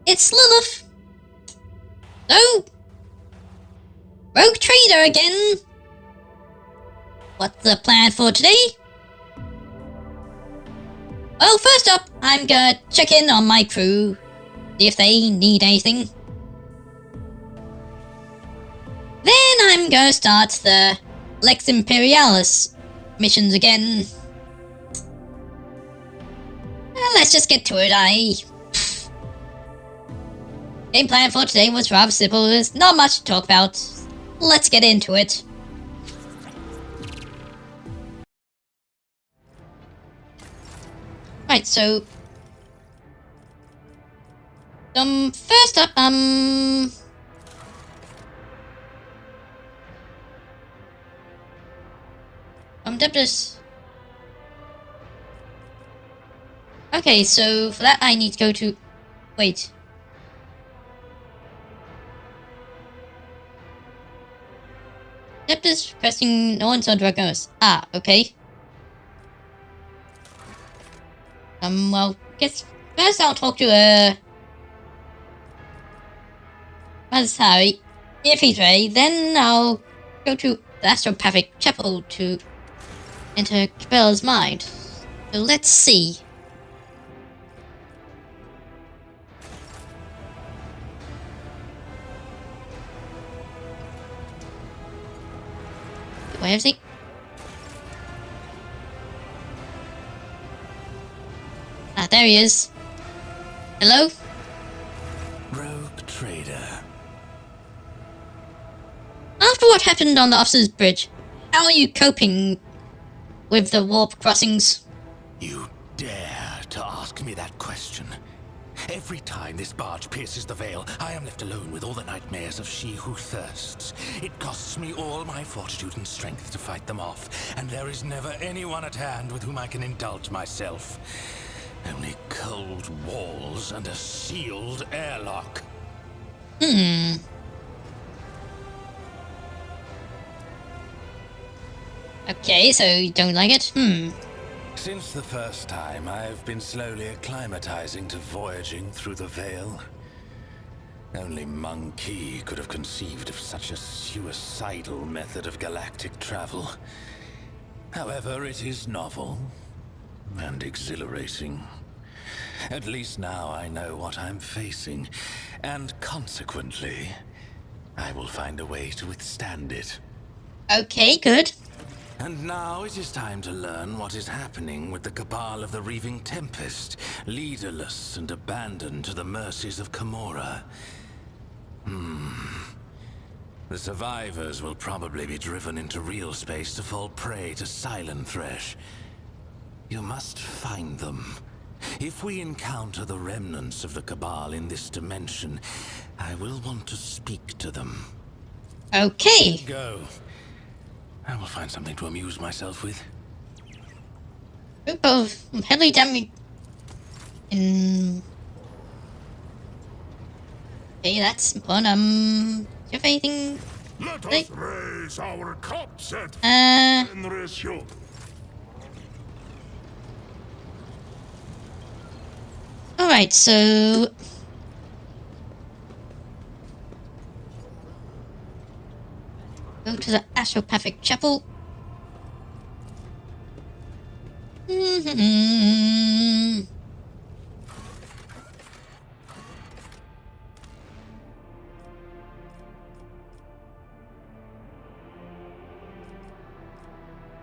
it's Lilith! No! Rogue Trader again! What's the plan for today? Well, first up, I'm gonna check in on my crew, see if they need anything. Then I'm gonna start the Lex Imperialis missions again. Let's just get to it, Game plan for today was rather simple, there's not much to talk about. Let's get into it. Right, so first up, Debus. Okay, so for that I need to go to... Wait. Debus requesting no one saw Dragos. Ah, okay. Well, guess first I'll talk to, Mazhari, if he's ready, then I'll go to the Astropathic Chapel to enter Cabela's mind. So let's see. Where is he? Ah, there he is. Hello? Rogue Trader. After what happened on the officer's bridge, how are you coping with the warp crossings? You dare to ask me that question? Every time this barge pierces the veil, I am left alone with all the nightmares of she who thirsts. It costs me all my fortitude and strength to fight them off, and there is never anyone at hand with whom I can indulge myself. Only cold walls and a sealed airlock. Okay, so you don't like it? Since the first time, I've been slowly acclimatizing to voyaging through the veil. Only Monkey could have conceived of such a suicidal method of galactic travel. However, it is novel and exhilarating. At least now I know what I'm facing, and consequently, I will find a way to withstand it. Okay, good. And now it is time to learn what is happening with the Cabal of the Reaving Tempest, leaderless and abandoned to the mercies of Camorra. The survivors will probably be driven into real space to fall prey to Silent Thresh. You must find them. If we encounter the remnants of the Cabal in this dimension, I will want to speak to them. Okay. Go. I will find something to amuse myself with. Group of heavily damaged... Okay, that's important. Do you have anything... Let us raise our cups at Fenrisio. Alright, so... Go to the Astropathic Chapel.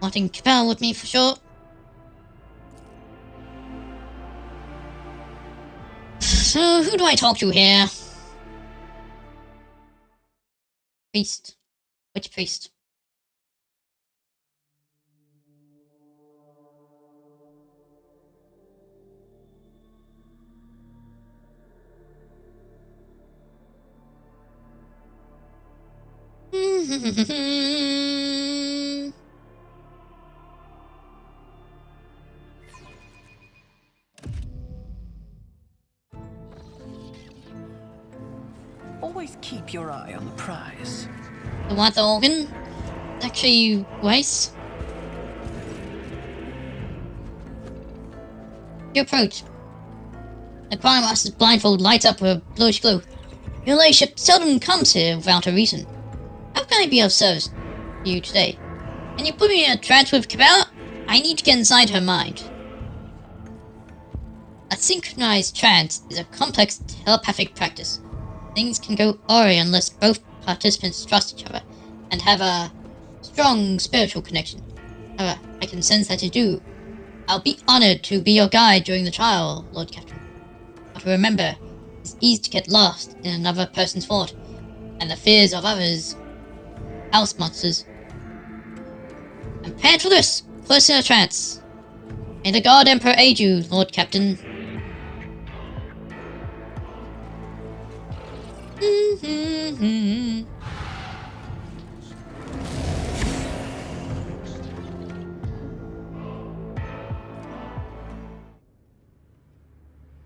Wanting Cabal with me for sure. So, who do I talk to here? Priest. Which priest? Always keep your eye on the prize. The what, the organ? Actually, Weiss? Your approach. The Prime Master's blindfold lights up with a bluish glow. Your ladyship seldom comes here without a reason. How can I be of service to you today? Can you put me in a trance with Cabela? I need to get inside her mind. A synchronized trance is a complex telepathic practice. Things can go awry unless both participants trust each other and have a strong spiritual connection. However, I can sense that you do. I'll be honored to be your guide during the trial, Lord Captain. But remember, it's easy to get lost in another person's thought, and the fears of others, house monsters. And prepare for this, close in a trance. May the God Emperor aid you, Lord Captain.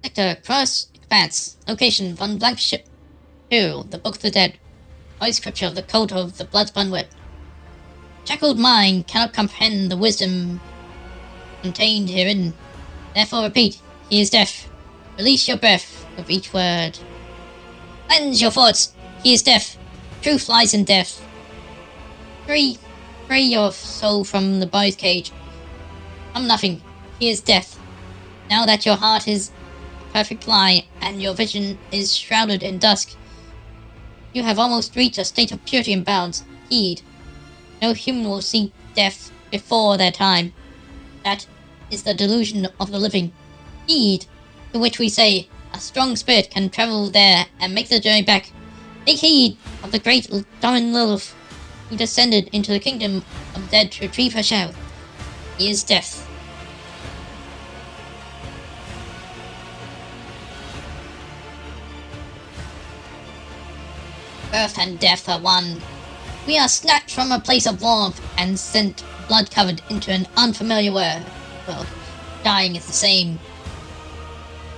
Sector Cross Expanse. Location Von Blank Ship. 2. The Book of the Dead. Voice scripture of the Cult of the Bloodspun Web. Shackled mind cannot comprehend the wisdom contained herein. Therefore repeat, he is deaf. Release your breath with each word. Cleanse your thoughts, he is deaf. Truth lies in death. Free your soul from the body's cage. I'm nothing, he is death. Now that your heart is a perfect lie and your vision is shrouded in dusk, you have almost reached a state of purity and balance. Heed. No human will see death before their time. That is the delusion of the living. Heed, to which we say, a strong spirit can travel there and make the journey back. Take heed of the great Domin Lilith, who descended into the kingdom of the dead to retrieve her shadow. He is death. Birth and death are one. We are snatched from a place of warmth and sent blood-covered into an unfamiliar world. Dying is the same.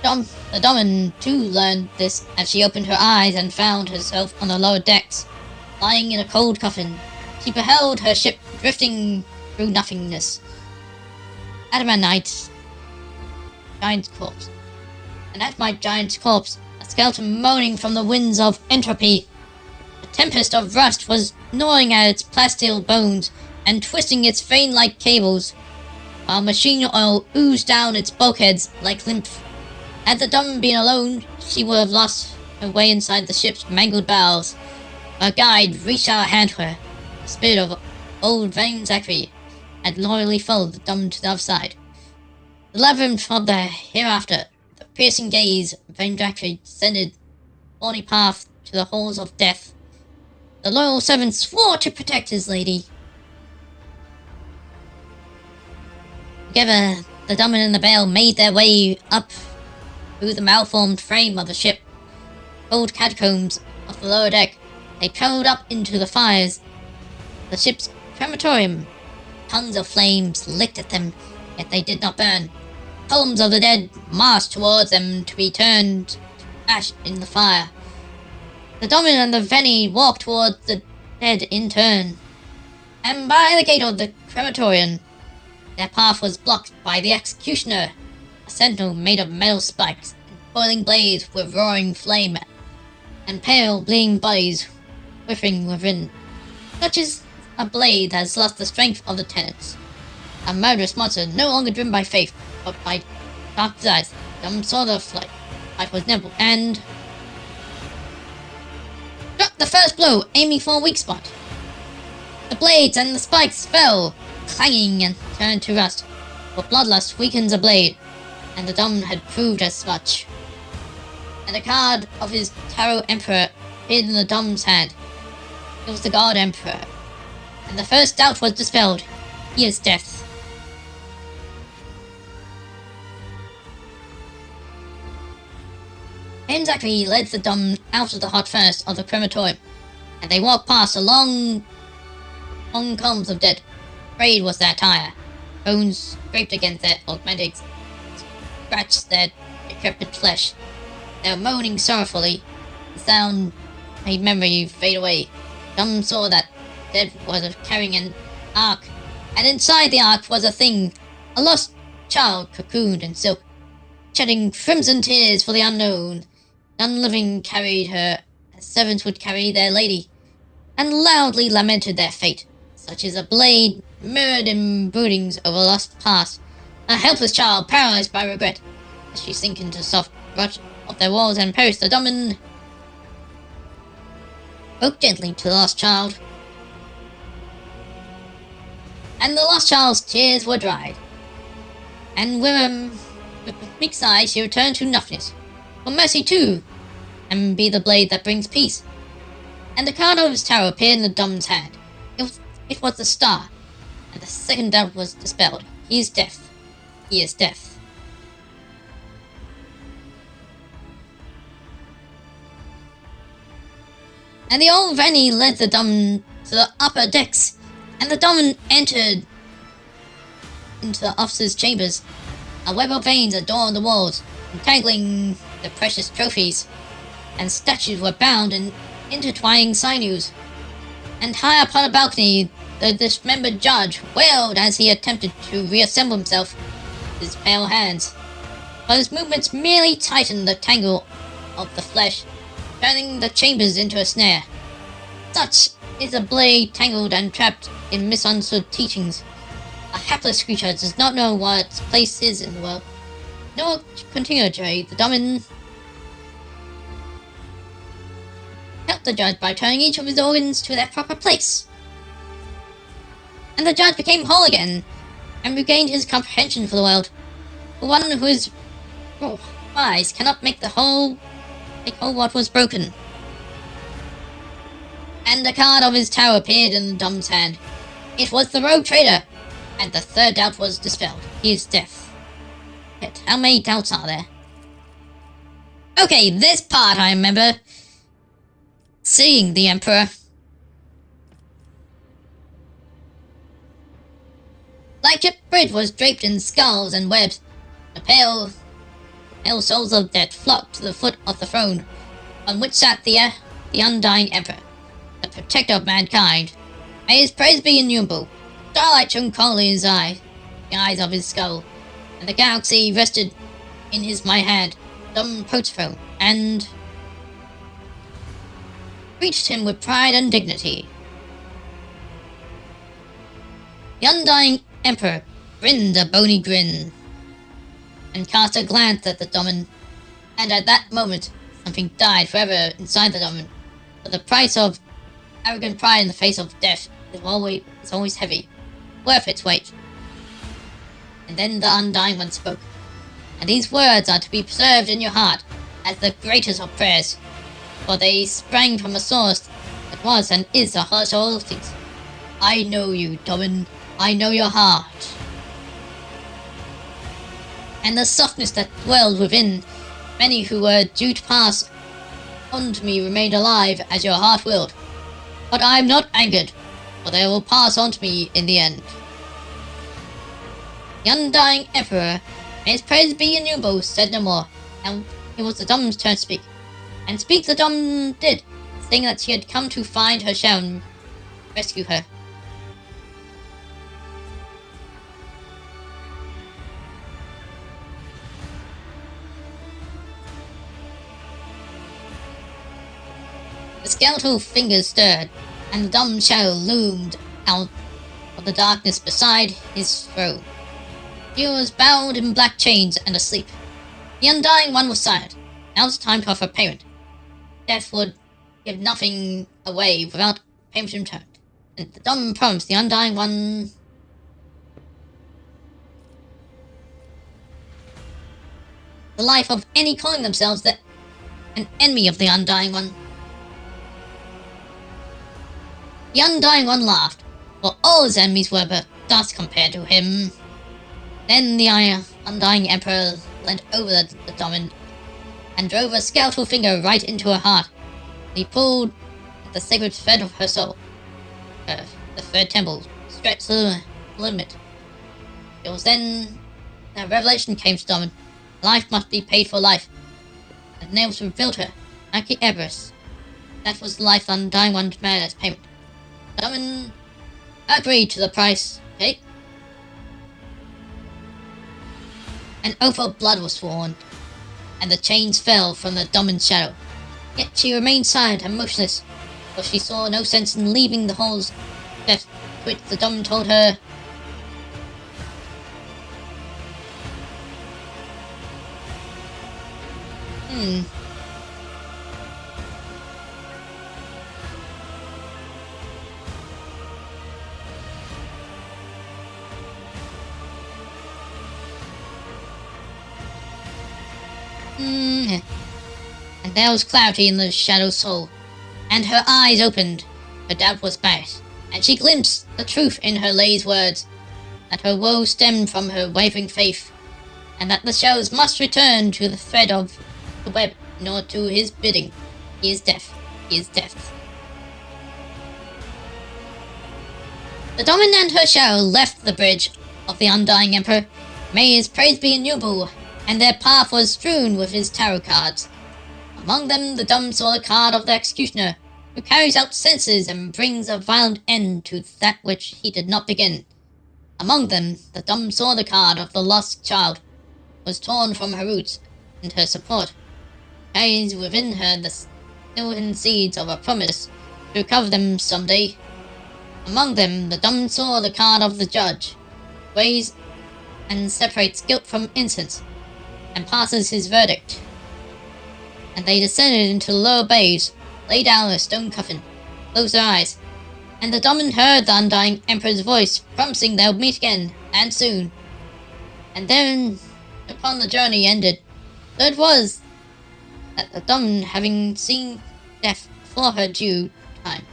The Domin, too, learned this as she opened her eyes and found herself on the lower decks, lying in a cold coffin. She beheld her ship drifting through nothingness. Adamantite, giant's corpse. And at my giant's corpse, a skeleton moaning from the winds of entropy. A tempest of rust was gnawing at its plasteel bones and twisting its vein-like cables, while machine oil oozed down its bulkheads like lymph. Had the Domin been alone, she would have lost her way inside the ship's mangled bowels. Her guide reached out a hand to her. The spirit of old Vane Zachary had loyally followed the Domin to the other side. The labyrinth of the hereafter, the piercing gaze of Vane Zachary descended the thorny path to the halls of death. The loyal servant swore to protect his lady. Together, the Domin and the Bale made their way up through the malformed frame of the ship. Cold catacombs of the lower deck, they travelled up into the fires. The ship's crematorium. Tongues of flames licked at them, yet they did not burn. Columns of the dead marched towards them to be turned to ash in the fire. The Domin and the Veni walked towards the dead in turn. And by the gate of the crematorium, their path was blocked by the executioner, a sentinel made of metal spikes and boiling blades with roaring flame, and pale bleeding bodies quivering within. Such as a blade has lost the strength of the tenants. A murderous monster no longer driven by faith, but by dark desires. Some saw the flight. Life was nimble and struck the first blow, aiming for a weak spot. The blades and the spikes fell, clanging, and turned to rust. For bloodlust weakens a blade, and the Domin had proved as much. And a card of his Tarot Emperor appeared in the Domin's hand. It was the God Emperor, and the first doubt was dispelled. He is death. Vane Zachary led the Domin out of the hot furnace of the crematorium, and they walked past a long columns of dead. Frayed was their attire. Bones scraped against their augmented, scratched their decrepit flesh. They were moaning sorrowfully. The sound made memory fade away. Some saw that dead was carrying an ark, and inside the ark was a thing, a lost child cocooned in silk. shedding crimson tears for the unknown. None living carried her as servants would carry their lady, and loudly lamented their fate. Such is a blade mirrored in broodings over lost past, a helpless child paralyzed by regret. As she sink into soft rot of their walls and perish, the domin spoke gently to the lost child, and the lost child's tears were dried. And with a meek sigh, she returned to nothingness. For mercy too, and be the blade that brings peace. And the card of his tower appeared in the domin's hand. It was the star, and the second doubt was dispelled. He is deaf. He is deaf. And the old Rennie led the domin to the upper decks, and the domin entered into the officers' chambers. A web of veins adorned the walls, entangling the precious trophies, and statues were bound in intertwining sinews. And high upon a balcony, the dismembered judge wailed as he attempted to reassemble himself with his pale hands. But his movements merely tightened the tangle of the flesh, turning the chambers into a snare. Such is a blade tangled and trapped in misunderstood teachings. A hapless creature does not know what its place is in the world. Nor continue, Jerry. The domin helped the judge by turning each of his organs to their proper place. And the judge became whole again, and regained his comprehension for the world. For one who is wise cannot make whole what was broken. And the card of his tower appeared in the domin's hand. It was the rogue trader, and the third doubt was dispelled. He is deaf. Yet, how many doubts are there? Okay, this part I remember. Seeing the Emperor. Flagship bridge was draped in skulls and webs. The pale souls of death flocked to the foot of the throne, on which sat the undying Emperor, the protector of mankind. May his praise be innumerable. Starlight shone coldly in his eye, the eyes of his skull, and the galaxy rested in his mighty hand, dumb protothrone, and greeted him with pride and dignity. The undying Emperor grinned a bony grin, and cast a glance at the domin, and at that moment something died forever inside the domin. For the price of arrogant pride in the face of death is always heavy, worth its weight. And then the undying one spoke, and these words are to be preserved in your heart as the greatest of prayers, for they sprang from a source that was and is the heart of all things. I know you, domin. I know your heart. And the softness that dwelled within many who were due to pass on to me remained alive as your heart willed. But I am not angered, for they will pass on to me in the end. The undying Emperor, may his praise be innumerable, said no more, and it was the domin's turn to speak. And speak the domin did, saying that she had come to find her shell and rescue her. The skeletal fingers stirred, and the dumb shadow loomed out of the darkness beside his throne. He was bound in black chains and asleep. The undying one was silent. Now was the time to offer payment. Death would give nothing away without payment returned, and the dumb promised the undying one the life of any calling themselves an enemy of the undying one. The undying one laughed, for all his enemies were but dust compared to him. Then the undying Emperor leant over the domin and drove a skeletal finger right into her heart. He pulled at the sacred thread of her soul. The third temple stretched to the limit. It was then that revelation came to domin. Life must be paid for life. The nails revealed her, like the Everest. That was the life the undying one demanded as payment. Domin agreed to the price, okay? An oath of blood was sworn, and the chains fell from the domin's shadow. Yet she remained silent and motionless, for she saw no sense in leaving the halls of death, to which the domin told her. And there was clarity in the shadow's soul, and her eyes opened. Her doubt was past, and she glimpsed the truth in her lady's words, that her woe stemmed from her wavering faith, and that the shadows must return to the thread of the web in order to his bidding. He is deaf. He is deaf. The Domin and her shadow left the bridge of the undying Emperor. May his praise be innumerable, and their path was strewn with his tarot cards. Among them the Dom saw the card of the Executioner, who carries out sentences and brings a violent end to that which he did not begin. Among them the Dom saw the card of the lost child, who was torn from her roots, and her support carries within her the still hidden seeds of a promise to recover them some day. Among them the Dom saw the card of the Judge, weighs and separates guilt from innocence, and passes his verdict. And they descended into the lower bays, lay down a stone coffin, closed their eyes, and the Domin heard the undying Emperor's voice promising they'll meet again, and soon. And then, upon the journey ended, so it was that the Domin, having seen death before her due time,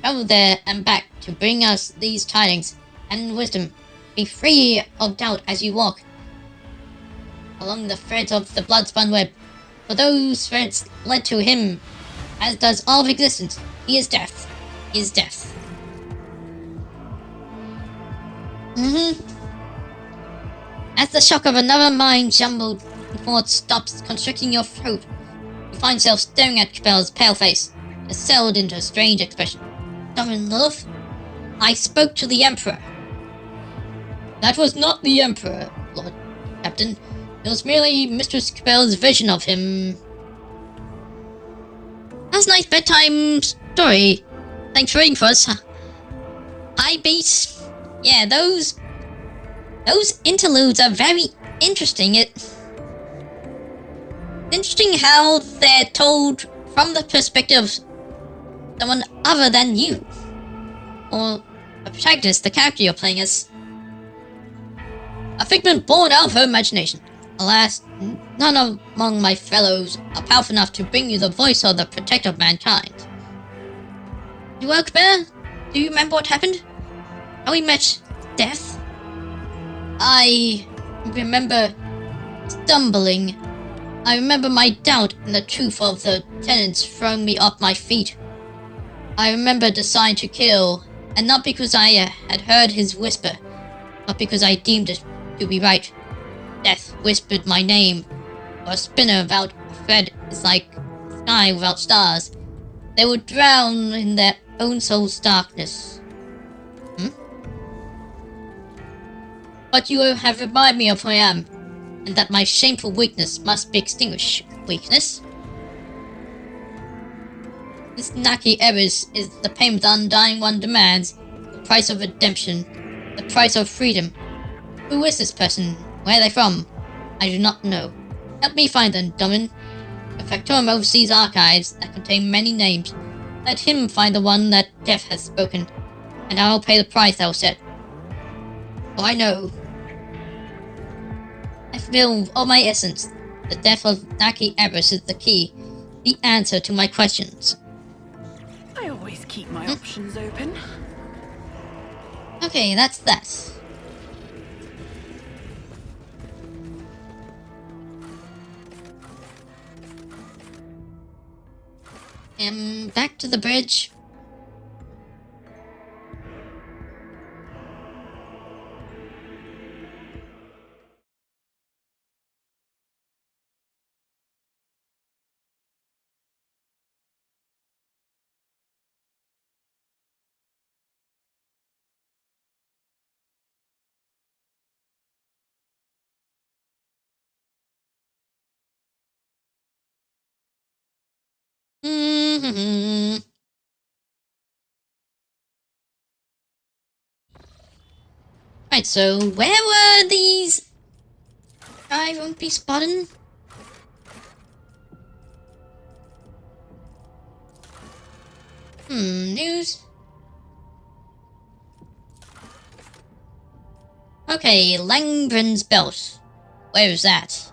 travelled there and back to bring us these tidings and wisdom. Be free of doubt as you walk along the threads of the blood-spun web, for those threads led to him, as does all of existence. He is death. He is death. As the shock of another mind jumbled before it stops constricting your throat, you find yourself staring at Capel's pale face, as settled into a strange expression. Domin love, I spoke to the Emperor. That was not the Emperor, Lord Captain. It was merely Mistress Capel's vision of him. That's a nice bedtime story. Thanks for reading for us. Hi, Beast. Yeah, those interludes are very interesting. It's interesting how they're told from the perspective of someone other than you, or a protagonist, the character you're playing as. A figment born out of her imagination. Alas, none among my fellows are powerful enough to bring you the voice of the protector of mankind. You well, Bear? Do you remember what happened? How we met death? I remember stumbling. I remember my doubt in the truth of the tenants throwing me off my feet. I remember deciding to kill, and not because I had heard his whisper, but because I deemed it to be right. Death whispered my name, or a spinner without a thread is like a sky without stars. They would drown in their own soul's darkness. But you have reminded me of who I am, and that my shameful weakness must be extinguished. Weakness? This Naki Eris is the payment the Undying One demands, the price of redemption, the price of freedom. Who is this person? Where are they from? I do not know. Help me find them, Domin. The Factorum oversees archives that contain many names. Let him find the one that death has spoken, and I will pay the price thou set. For I know. I feel with all my essence. The death of Naki Eris is the key, the answer to my questions. I always keep my options open. Okay, that's that. Back to the bridge. Right, so where were these? I won't be spotting. News. Okay, Langren's belt. Where is that?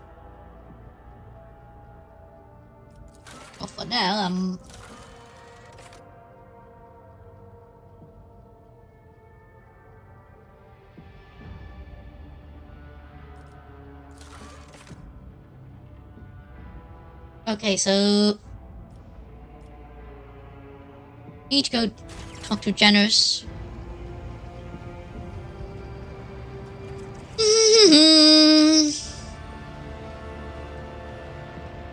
Well, for now, okay, so need to go talk to Generous.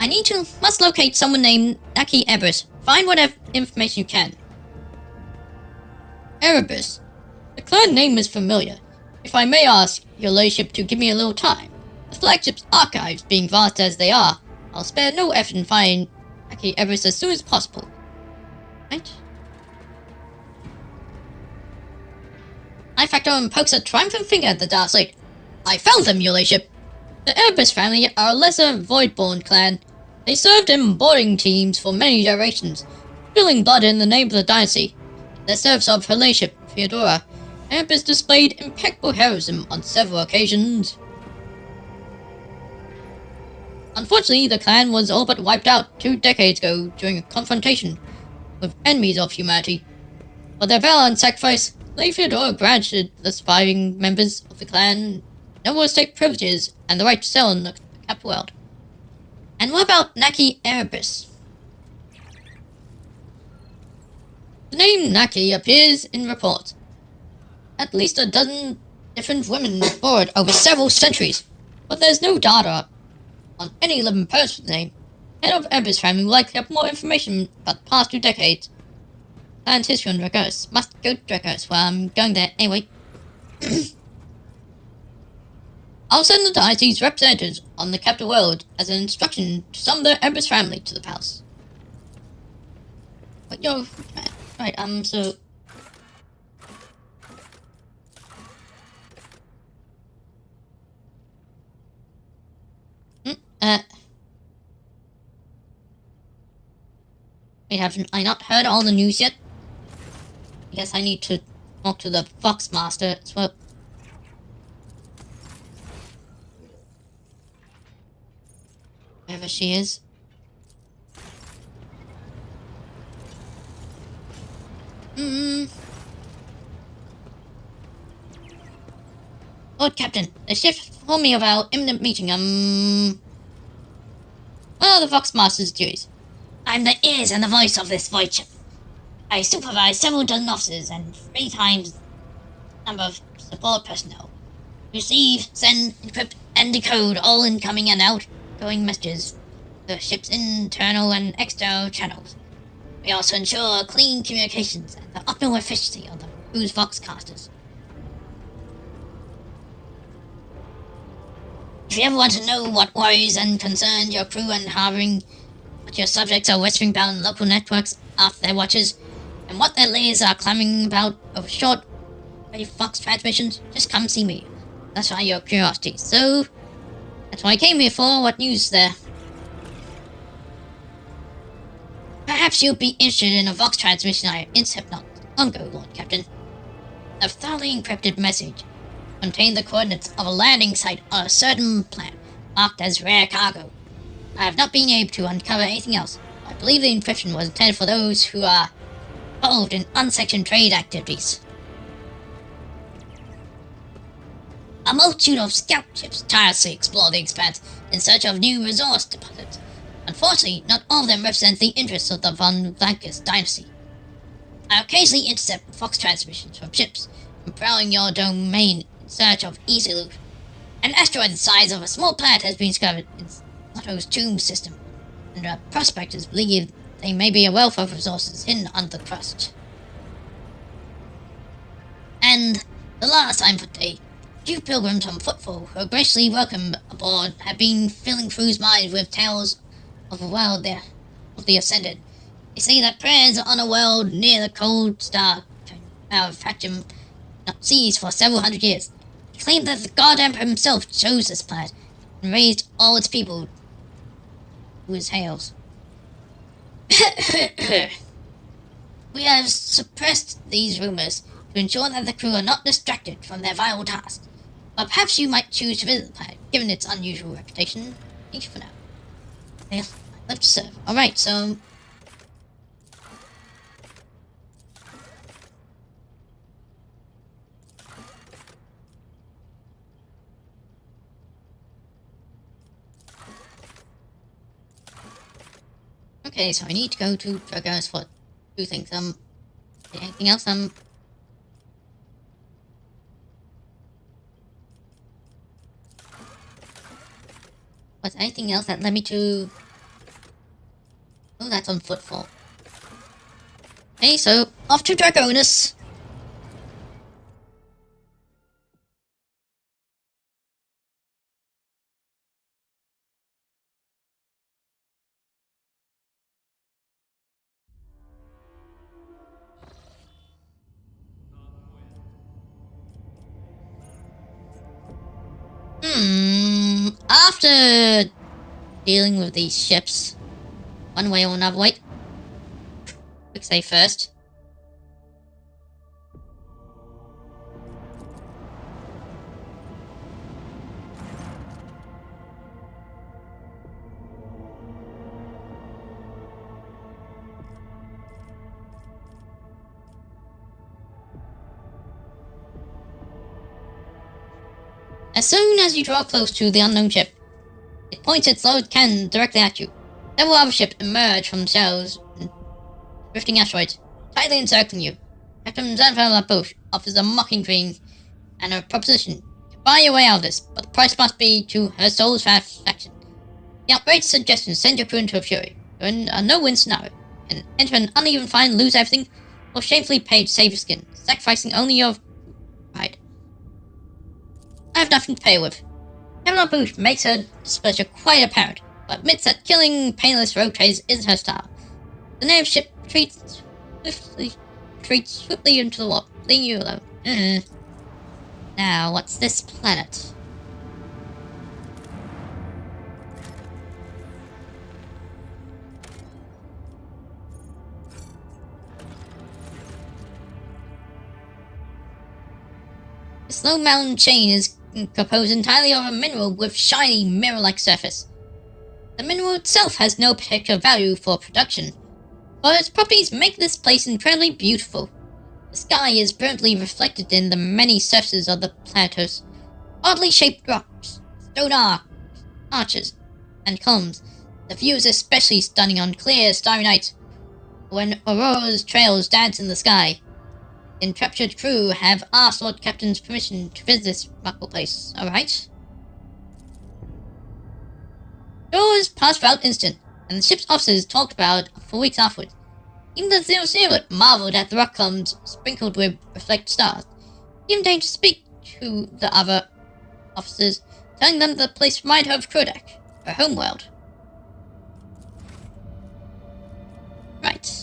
I must locate someone named Naki Erebus. Find whatever information you can. Erebus. The clan name is familiar. If I may ask your ladyship to give me a little time. The flagship's archives being vast as they are, I'll spare no effort in finding Naki Erebus as soon as possible. Right? I factor and pokes a triumphant finger at the dark slate. I found them, your ladyship. The Erebus family are a lesser Voidborn clan. They served in boarding teams for many generations, spilling blood in the name of the dynasty. In the service of her ladyship, Theodora, Erebus displayed impeccable heroism on several occasions. Unfortunately, the clan was all but wiped out 2 decades ago during a confrontation with enemies of humanity. For their valor and sacrifice, Lady Theodora granted the surviving members of the clan noble estate privileges and the right to sell in the capital world. And what about Naki Erebus? The name Naki appears in reports. At least a dozen different women bore it over several centuries, but there's no data on any living person with the name. Head of Erebus family will likely have more information about the past 2 decades. Clan's history on Draconis. Must go to Draconis. Well, I'm going there anyway. I'll send the dynasty's representatives on the capital world as an instruction to summon the Erebus family to the palace. But yo, right, so... Wait, haven't I not heard all the news yet? I guess I need to talk to the Fox Master as well. Wherever she is. Lord Captain, the ship informed me of our imminent meeting. Well, the Fox Master's duties. I'm the ears and the voice of this void ship. I supervise several dozen officers and 3 times the number of support personnel. Receive, send, encrypt, and decode all incoming and outgoing messages, the ship's internal and external channels. We also ensure clean communications and the optimal efficiency of the crew's Foxcasters. If you ever want to know what worries and concerns your crew and harboring, what your subjects are whispering about in local networks after their watches, and what their layers are clamoring about over short-wave Fox transmissions, just come see me. Satisfy your curiosity. So, that's what I came here for. What news there? Perhaps you'll be interested in a Vox transmission I intercepted not long ago, Lord Captain. A thoroughly encrypted message contained the coordinates of a landing site on a certain planet, marked as rare cargo. I have not been able to uncover anything else. I believe the encryption was intended for those who are involved in unsanctioned trade activities. A multitude of scout ships tirelessly explore the expanse in search of new resource deposits. Unfortunately, not all of them represent the interests of the von Vlankis dynasty. I occasionally intercept Fox transmissions from ships, and prowling your domain in search of easy loot. An asteroid the size of a small planet has been discovered in Otto's tomb system, and prospectors believe there may be a wealth of resources hidden under the crust. And the last time for today, few pilgrims on footfall who are graciously welcomed aboard have been filling crew's minds with tales of the world there of the Ascended. They say that prayers on a world near the cold star fractum not ceased for several hundred years. They claim that the God Emperor himself chose this planet and raised all its people to his hails. We have suppressed these rumors to ensure that the crew are not distracted from their vital task. But perhaps you might choose to visit the planet, given its unusual reputation. Thank you for now. Well, I love to serve. Alright, so... Okay, so I need to go to Dragos for two things. Anything else? Was anything else that led me to... Oh, that's on footfall. Okay, so off to Dragonus. After dealing with these ships, one way or another, wait. Quick save first. As soon as you draw close to the unknown ship, it points its loaded cannon directly at you. Several other ships emerge from shells and drifting asteroids, tightly encircling you. Captain Zanfala Bush offers a mocking dream and a proposition. You can buy your way out of this, but the price must be to her soul's satisfaction. The outrageous suggestion sends your crew into a fury. You're in a no-win scenario. You can enter an uneven fight and lose everything, or shamefully pay to save your skin, sacrificing only your pride. I have nothing to pay with. Captain Bush makes her displeasure quite apparent, but admits that killing painless rogue traders isn't her style. The native ship retreats swiftly into the warp, leaving you alone. Now, what's this planet? This low mountain chain is composed entirely of a mineral with shiny, mirror-like surface. The mineral itself has no particular value for production, but its properties make this place incredibly beautiful. The sky is brilliantly reflected in the many surfaces of the planetos, oddly shaped rocks, stone arches, and columns. The view is especially stunning on clear, starry nights, when Aurora's trails dance in the sky. The intrepid crew have asked Lord Captain's permission to visit this remarkable place, alright? Doors passed without incident, and the ship's officers talked about it for weeks afterwards. Even the Xenos-lover marveled at the rock columns sprinkled with reflected stars. He even deigned to speak to the other officers, telling them the place reminded her of Krodak, her homeworld. Right.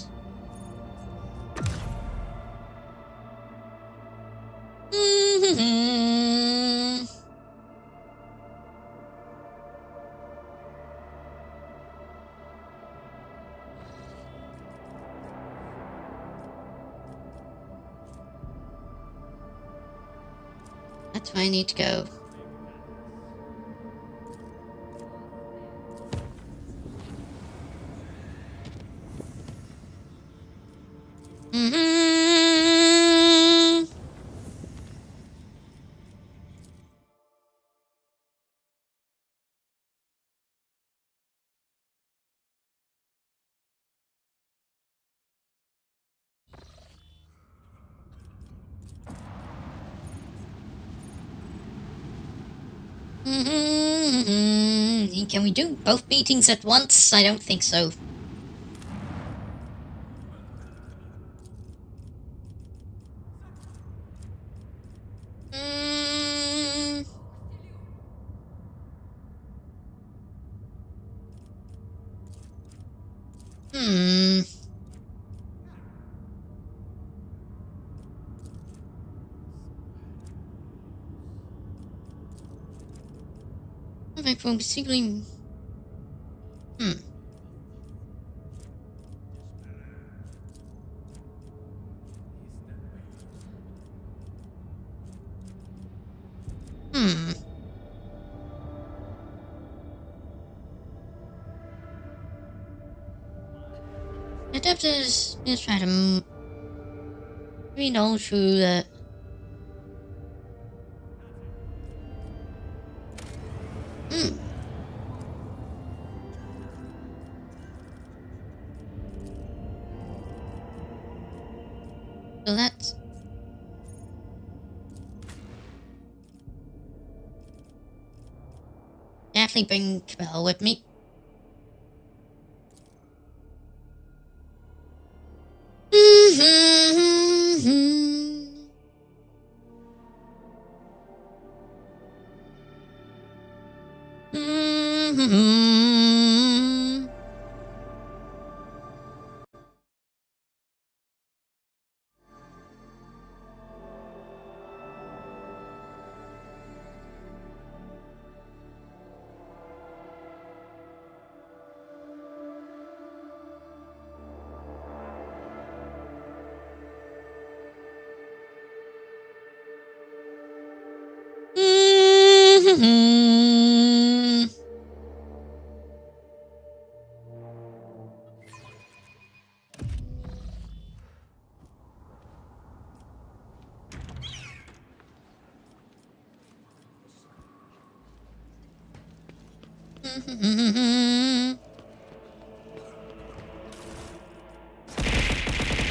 That's where I need to go. Can we do both meetings at once? I don't think so. Perfect for secretly. Hmm. Hmm. Adapters is trying to read all through the. Hmm. So that's. Definitely bring Cabell with me.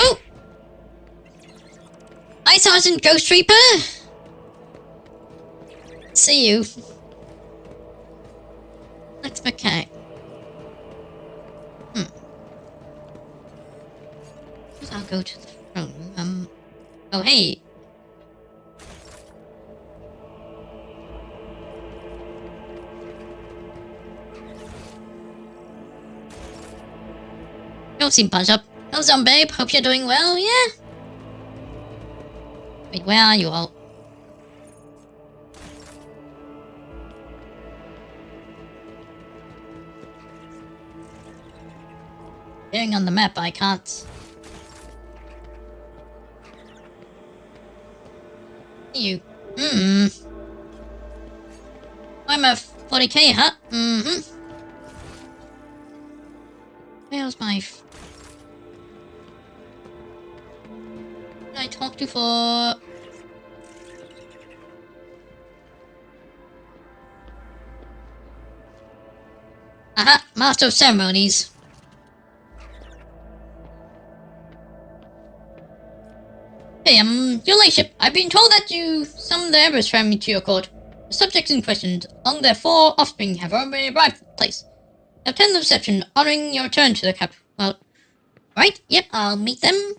Oh! Hi, Sergeant Ghost Reaper! See you. Let's okay. I'll go to the throne room. Oh, hey. Don't seem punched up. How's on, babe? Hope you're doing well, yeah? Wait, where are you all? Being on the map, I can't. You. Warhammer 40k, huh? Where's my... Who did I talk to for... Aha! Master of Ceremonies. Hey, your lordship, I've been told that you summoned the Emperor's family to your court. The subjects in question, along their 4 offspring, have already arrived at the place. Attend the reception, honoring your return to the capital. Well, right, yep, I'll meet them.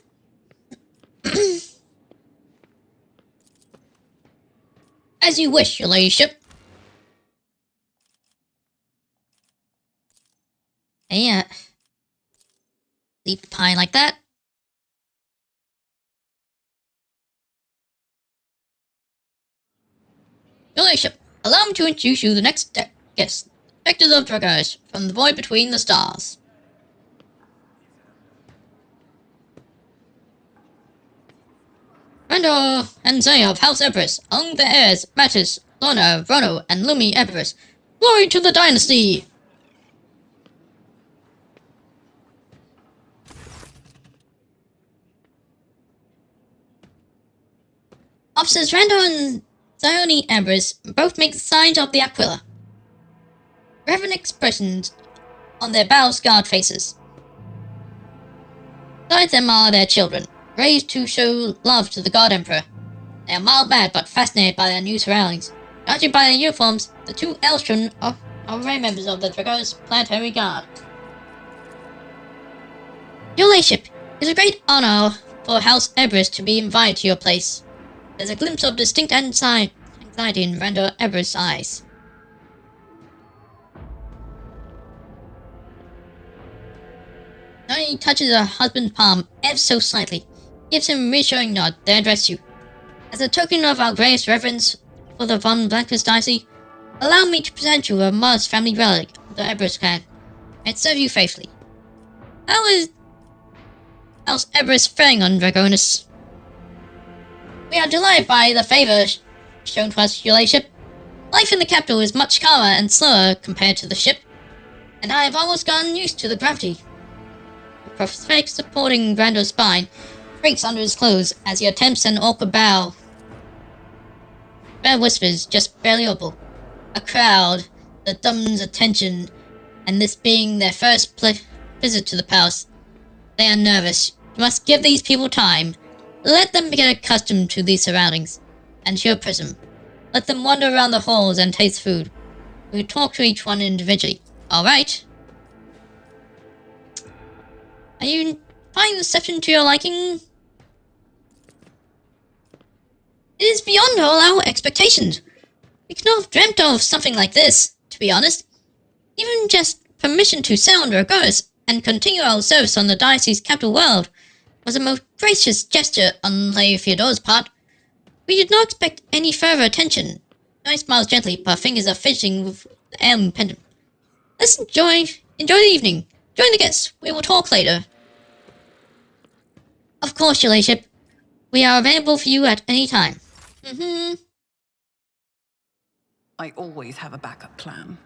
As you wish, your ladyship. Hey, leave the pie like that. Your ladyship, allow me to introduce you to the next guest. Vectors of Dragos, from the void between the stars. Randor and Zay of House Everest, among the heirs, Mattis, Lorna, Rono, and Lumi Everest. Glory to the dynasty! Officers Randor and Zione Everest both make signs of the Aquila. Reverent expressions on their bow-scarred faces. Beside them are their children, raised to show love to the God Emperor. They are mild-mannered but fascinated by their new surroundings. Judging by their uniforms, the 2 Elstron are rare members of the Dragos Planetary Guard. Your Lordship, it is a great honor for House Everest to be invited to your place. There's a glimpse of distinct anxiety in Randor Everest's eyes. Johnny touches her husband's palm ever so slightly, gives him a reassuring nod, then addresses you. As a token of our greatest reverence for the von Blancus dynasty, Allow me to present you a modest family relic of the Everest clan, and serve you faithfully. How's Everest faring on Draconis? We are delighted by the favor shown to us, your ladyship. Life in the capital is much calmer and slower compared to the ship, and I have almost gotten used to the gravity. The prophetic supporting Brando's spine breaks under his clothes as he attempts an awkward bow. Bare whispers, just barely audible. A crowd that dumbs attention, and this being their first visit to the palace, they are nervous. You must give these people time. Let them get accustomed to these surroundings, and to your prison. Let them wander around the halls and taste food. We talk to each one individually. Alright? Are you finding the reception to your liking? It is beyond all our expectations. We could not have dreamt of something like this, to be honest. Even just permission to sail under Draconis and continue our service on the diocese's capital world was a most gracious gesture on Lady Theodora's part. We did not expect any further attention. I smiles gently, but her fingers are fidgeting with the elm pendant. Let's enjoy the evening. Join the guests. We will talk later. Of course, your ladyship. We are available for you at any time. I always have a backup plan.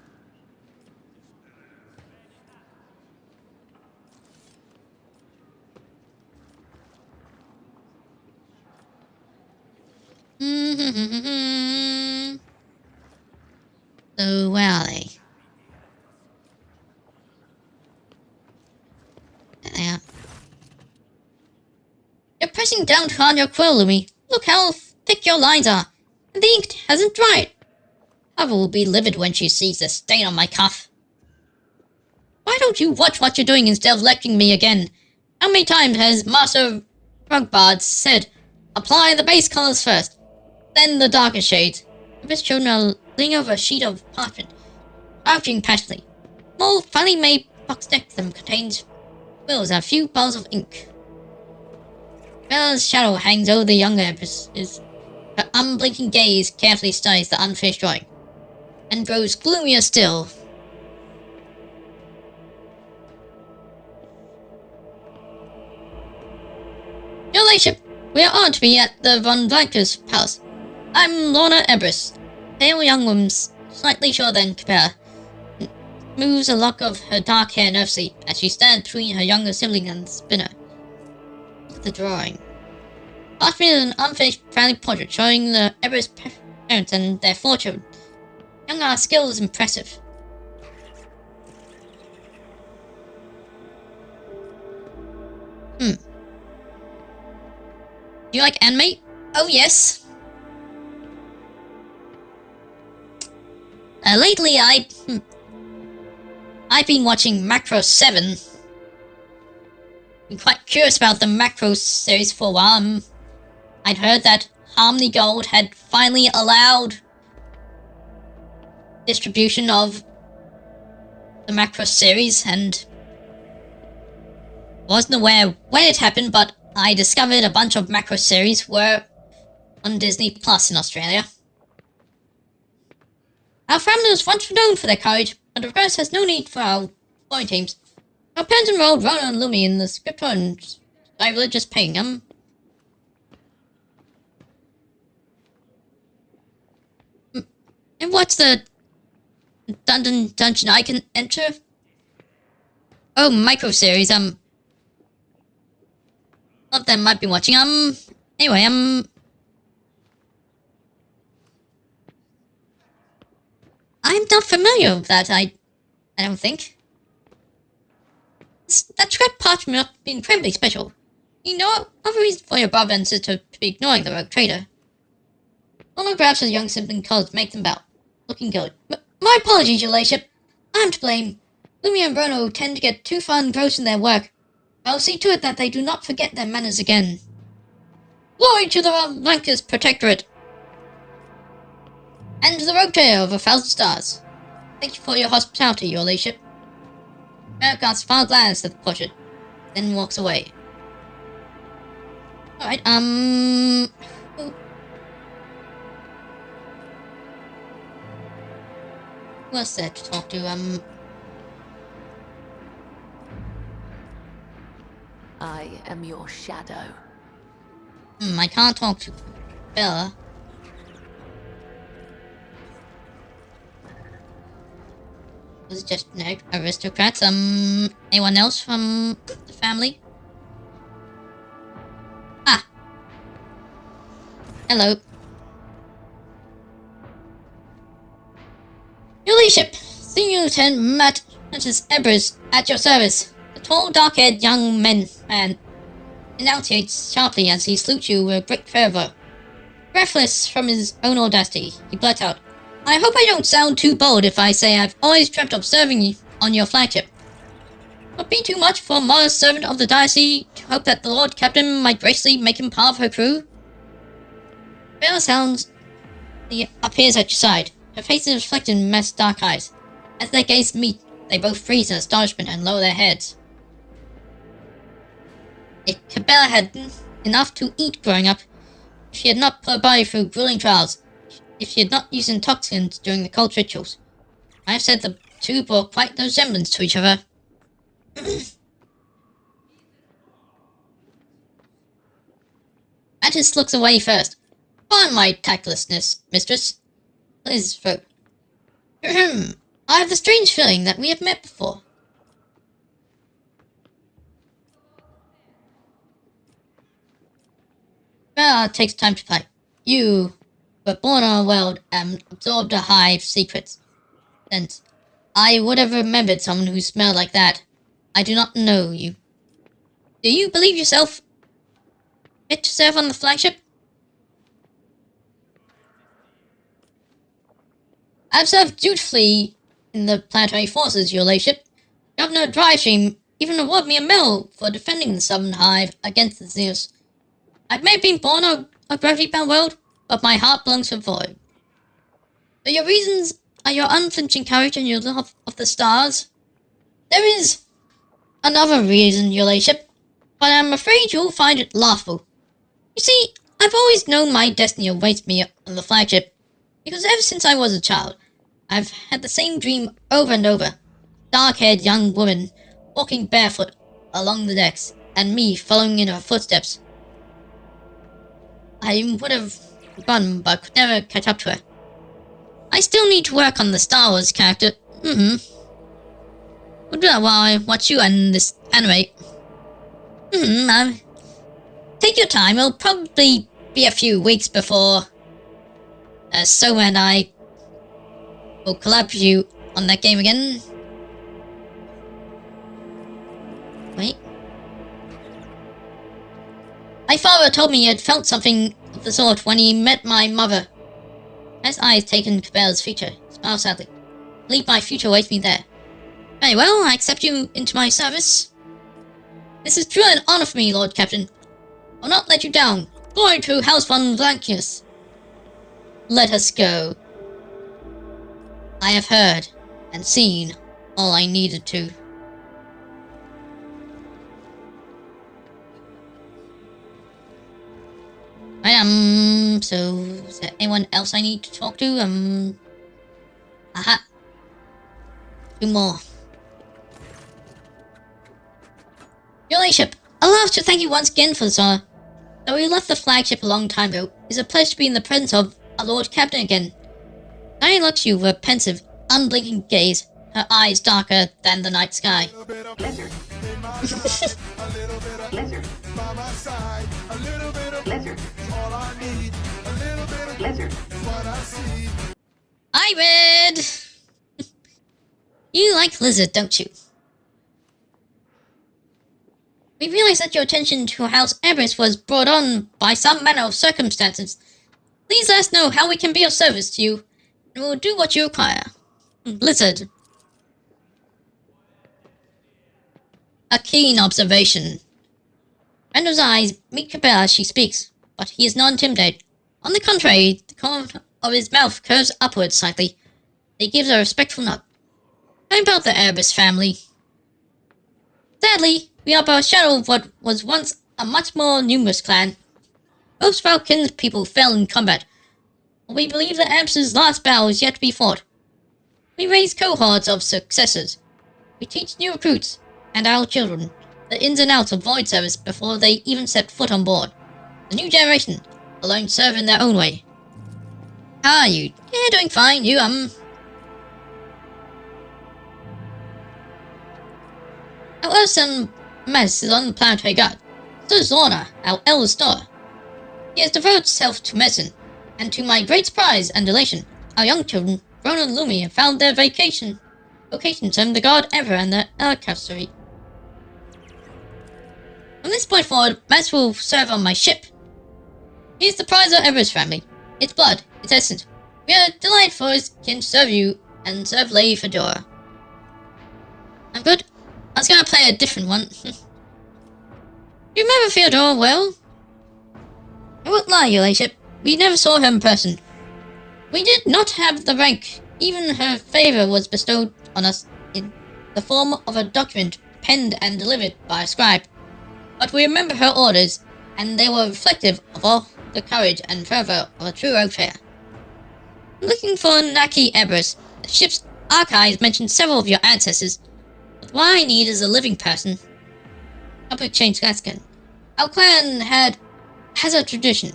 So where are they? There they are. You're pressing down on your quill, Lumi. Look how thick your lines are. And the ink hasn't dried. Ava will be livid when she sees the stain on my cuff. Why don't you watch what you're doing instead of lecturing me again? How many times has Master Rugbard said, apply the base colors first, then the darker shades? His children are leaning over a sheet of parchment, crouching passionately. Small, finely made box next to them contains quills and a few bars of ink. Bella's shadow hangs over the younger empresses. Her unblinking gaze carefully studies the unfinished drawing, and grows gloomier still. Your ladyship, we are honored to be at the Von Blancker's palace. I'm Lorna Ebris, pale young woman, slightly shorter than Capella. Moves a lock of her dark hair nervously as she stands between her younger sibling and Spinner. Look at the drawing. Last me is an unfinished family portrait showing the Ebris parents and their 4 children. Young skill is impressive. Do you like anime? Oh yes. Lately I've been watching Macro 7. I'm quite curious about the Macro series for a while. I'd heard that Harmony Gold had finally allowed distribution of the Macro series, and wasn't aware when it happened, but I discovered a bunch of Macro series were on Disney Plus in Australia. Our family was once known for their courage, but of course has no need for our flying teams. Our parents enrolled Rona and Lumi in the scripture and religious paying. And what's the dungeon I can enter? Oh, micro series. Lot of them might be watching. Anyway, I'm not familiar with that. I don't think. That scrap parchment must be incredibly special. You know, other reason for your brother and sister to be ignoring the rogue trader. Only perhaps his young sibling cause make them bow. Looking good. My apologies, your ladyship. I'm to blame. Lumi and Bruno tend to get too far engrossed in their work. I'll see to it that they do not forget their manners again. Glory to the Lanka's Protectorate! And to the rogue trader of 1,000 stars. Thank you for your hospitality, your ladyship. Merrick casts a final glance at the portrait, then walks away. Alright, Who else there to talk to? I am your shadow. I can't talk to Bella. Was it just aristocrats? Anyone else from the family? Ah! Hello. Your Ladyship! Senior Lieutenant Mattis Ebers at your service. The tall, dark-haired young man enunciates sharply as he salutes you with great fervor. Breathless from his own audacity, he blurts out, I hope I don't sound too bold if I say I've always dreamt of serving you on your flagship. Would it be too much for a modest servant of the diocese to hope that the Lord Captain might graciously make him part of her crew? Bella sounds appears at your side. Her face is reflected in Matt's dark eyes. As their gaze meet, they both freeze in astonishment and lower their heads. If Cabela had enough to eat growing up, if she had not put her body through grueling trials, if she had not used intoxicants during the cult rituals, I have said the two bore quite the resemblance to each other. Mattis looks away first. Pardon my tactlessness, mistress. His throat. I have the strange feeling that we have met before. Bella takes time to play. You were born on a world and absorbed a hive secrets. And I would have remembered someone who smelled like that. I do not know you. Do you believe yourself fit to serve on the flagship? I've served dutifully in the planetary forces, your Ladyship. Governor Drystream even awarded me a medal for defending the Southern Hive against the Xenos. I may have been born on a gravity-bound world, but my heart belongs to the void. But your reasons are your unflinching courage and your love of the stars. There is another reason, your Ladyship, but I'm afraid you'll find it laughable. You see, I've always known my destiny awaits me on the flagship, because ever since I was a child, I've had the same dream over and over. Dark-haired young woman walking barefoot along the decks, and me following in her footsteps. I would have run, but could never catch up to her. I still need to work on the Star Wars character. We'll do that while I watch you and this anime. Take your time. It'll probably be a few weeks before Soma and I will collab with you on that game again. Wait. My father told me he had felt something of the sort when he met my mother. His eyes taken Cabela's feature, smiled sadly. I believe my future awaits me there. Very well, I accept you into my service. This is truly an honor for me, Lord Captain. I'll not let you down. Glory to House von Blankius. Let us go. I have heard and seen all I needed to. Right, so is there anyone else I need to talk to? Aha. Two more. Your Ladyship, allow us to thank you once again for this honor. Though we left the flagship a long time ago, it is a pleasure to be in the presence of our Lord Captain again. Diane looks at you with a pensive, unblinking gaze, her eyes darker than the night sky. Blizzard. Blizzard. Blizzard. Hi, Red! You like Lizard, don't you? We realize that your attention to House Everest was brought on by some manner of circumstances. Please let us know how we can be of service to you, and we'll do what you require. Lizard. A keen observation. Randall's eyes meet Cabela as she speaks, but he is not intimidated. On the contrary, the corner of his mouth curves upwards slightly. He gives a respectful nod. How about the Erebus family? Sadly, we are but a shadow of what was once a much more numerous clan. Most of our kinspeople fell in combat, but we believe that Erebus's last battle is yet to be fought. We raise cohorts of successors. We teach new recruits and our children the ins and outs of void service before they even set foot on board. The new generation will learn to serve in their own way. How are you? Yeah, doing fine. You, Our Elson mess is on the planetary guard. So is Lorna, our eldest daughter. He has devoted himself to medicine, and to my great surprise and elation, our young children, Rona and Lumi, have found their vocations in the Guard Emperor and the Aircraftry. From this point forward, Max will serve on my ship. He is the prize of Everest family. Its blood, its essence. We are delighted for his kin to serve you and serve Lady Fedora. I'm good. I was gonna play a different one. You remember Theodora well? I won't lie, your ladyship. We never saw her in person. We did not have the rank. Even her favour was bestowed on us in the form of a document penned and delivered by a scribe. But we remember her orders, and they were reflective of all the courage and fervour of a true warrior. Looking for Naki Ebers, the ship's archives mention several of your ancestors, but what I need is a living person. Public change Gaskin. Our clan has a tradition.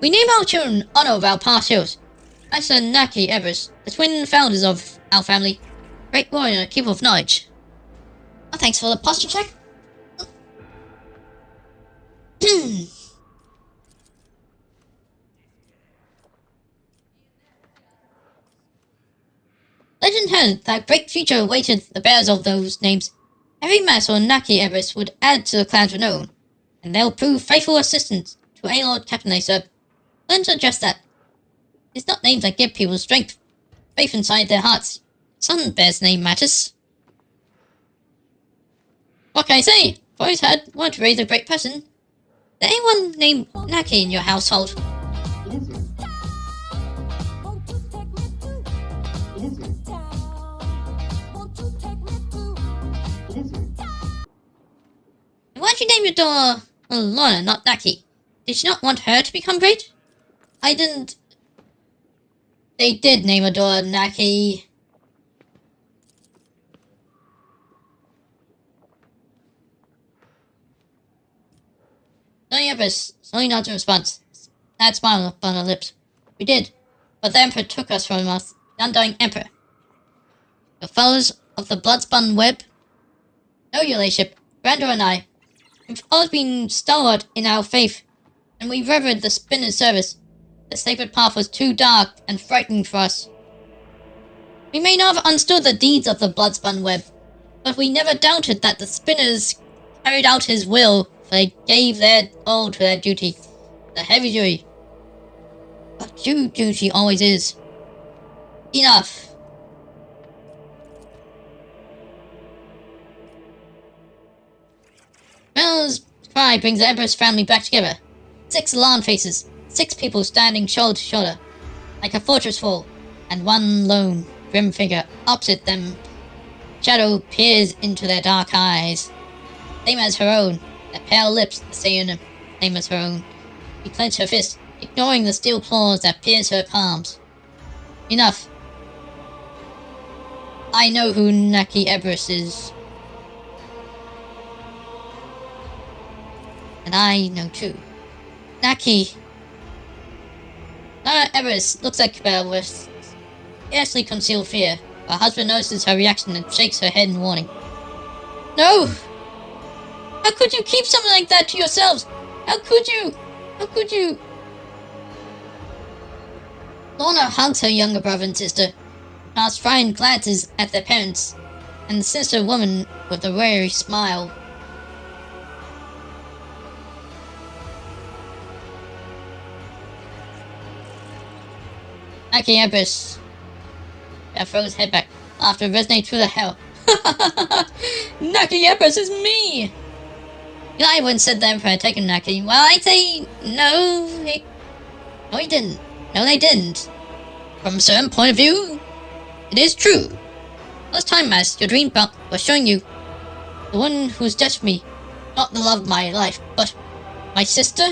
We name our children in honor of our past heroes. Master Naki Evers, the twin founders of our family, great warrior and keeper of knowledge. Oh, thanks for the posture check. Legend had that great future awaited the bearers of those names. Every Master or Naki Everest would add to the clan's renown, and they'll prove faithful assistants to any Lord Captain they serve. Learn to adjust that. It's not names that give people strength, faith inside their hearts. Son bears name matters. What can I say? I've always wanted to raise a great person. Is there anyone named Naki in your household? Lizard. Lizard. Lizard. Why'd you name your daughter Lorna, not Naki? Did you not want her to become great? I didn't. They did name a daughter Naki. Sonny Evers, Sonny nods in response. That smile up on her lips. We did, but the Emperor took us from us, the Undying Emperor. The fellows of the Bloodspun Web? No, your ladyship, Brando and I. We've always been stalwart in our faith, and we revered the Spinner's service. The sacred path was too dark and frightening for us. We may not have understood the deeds of the Bloodspun Web, but we never doubted that the Spinners carried out his will, for they gave their all to their duty. The heavy duty. But true duty always is. Enough. Bel's cry brings the Emperor's family back together. 6 alarm faces, 6 people standing shoulder to shoulder, like a fortress wall, and one lone, grim figure opposite them. Shadow peers into their dark eyes, same as her own, their pale lips the same as her own. She clenched her fist, ignoring the steel claws that pierce her palms. Enough. I know who Naki Everest is. And I know too. Naki. Lara Everest looks at Cabell with scarcely concealed fear. Her husband notices her reaction and shakes her head in warning. No! How could you keep something like that to yourselves? How could you? How could you? Lorna hugs her younger brother and sister, casts frightened glances at their parents, and the sinister woman with a weary smile. Naki Empress. Beth throws his head back. Laughter resonates through the hell. Naki Empress is me! I once said the Emperor had taken Naki. Well, I say no. No, he didn't. No, they didn't. From a certain point of view, it is true. Last time, Master, your dream belt was showing you the one who's just me, not the love of my life, but my sister.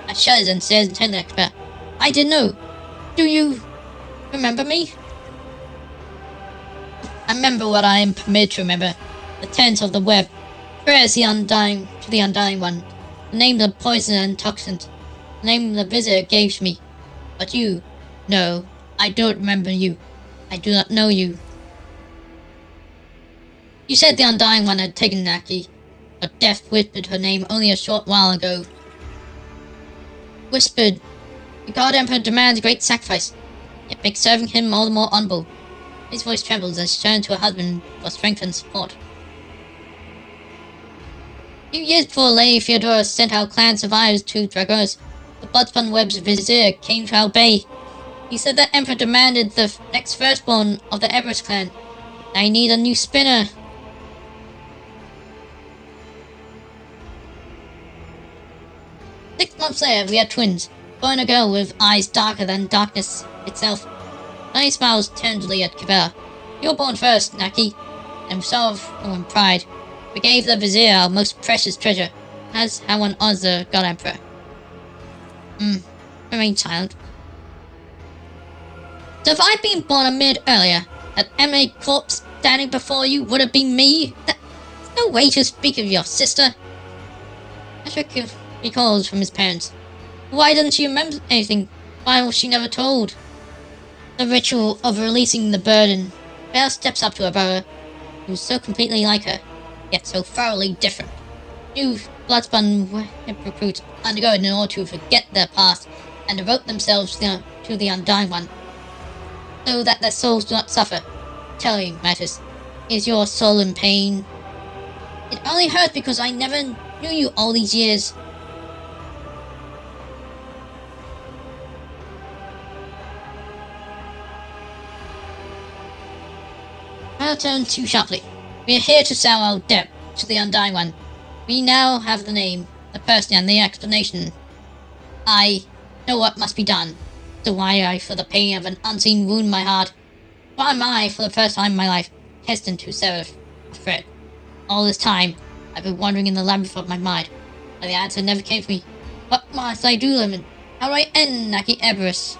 I shudders and stares intently at her. I didn't know. Do you remember me? I remember what I am permitted to remember. The tenets of the web. Prayers the undying to the undying one. The names of poison and toxins. The name the visitor gave to me. But you, no, I don't remember you. I do not know you. You said the undying one had taken Naki, but death whispered her name only a short while ago. Whispered, the God Emperor demands a great sacrifice. It makes serving him all the more honorable. His voice trembles as she turns to her husband for strength and support. A few years before Lady Theodora sent our clan survivors to Dragos, the Bloodspun Web's vizier came to our bay. He said the Emperor demanded the next firstborn of the Everest clan. I need a new spinner. Six months later, we had twins, boy and a girl with eyes darker than darkness itself. Nani smiles tenderly at Cabela. You were born first, Naki, and with sovereign pride, we gave the vizier our most precious treasure, as how one honors the God Emperor. Remain silent. So if I'd been born a minute earlier, that M.A. corpse standing before you would have been me? There's no way to speak of your sister. Patrick recalls from his parents. Why doesn't she remember anything? Why was she never told? The ritual of releasing the burden. Belle steps up to her brother, who's so completely like her, yet so thoroughly different. New Bloodspun recruits undergo it in order to forget their past and devote themselves to the Undying One, so that their souls do not suffer. Tell you, Mattis, is your soul in pain? It only hurts because I never knew you all these years. I'll turn too sharply. We are here to sell our debt to the Undying One. We now have the name, the person, and the explanation. I know what must be done. So why I feel the pain of an unseen wound in my heart? Why am I, for the first time in my life, hesitant to sever a thread? All this time, I've been wandering in the labyrinth of my mind, but the answer never came to me. What must I do, Lemon? How do I end Naki Everest?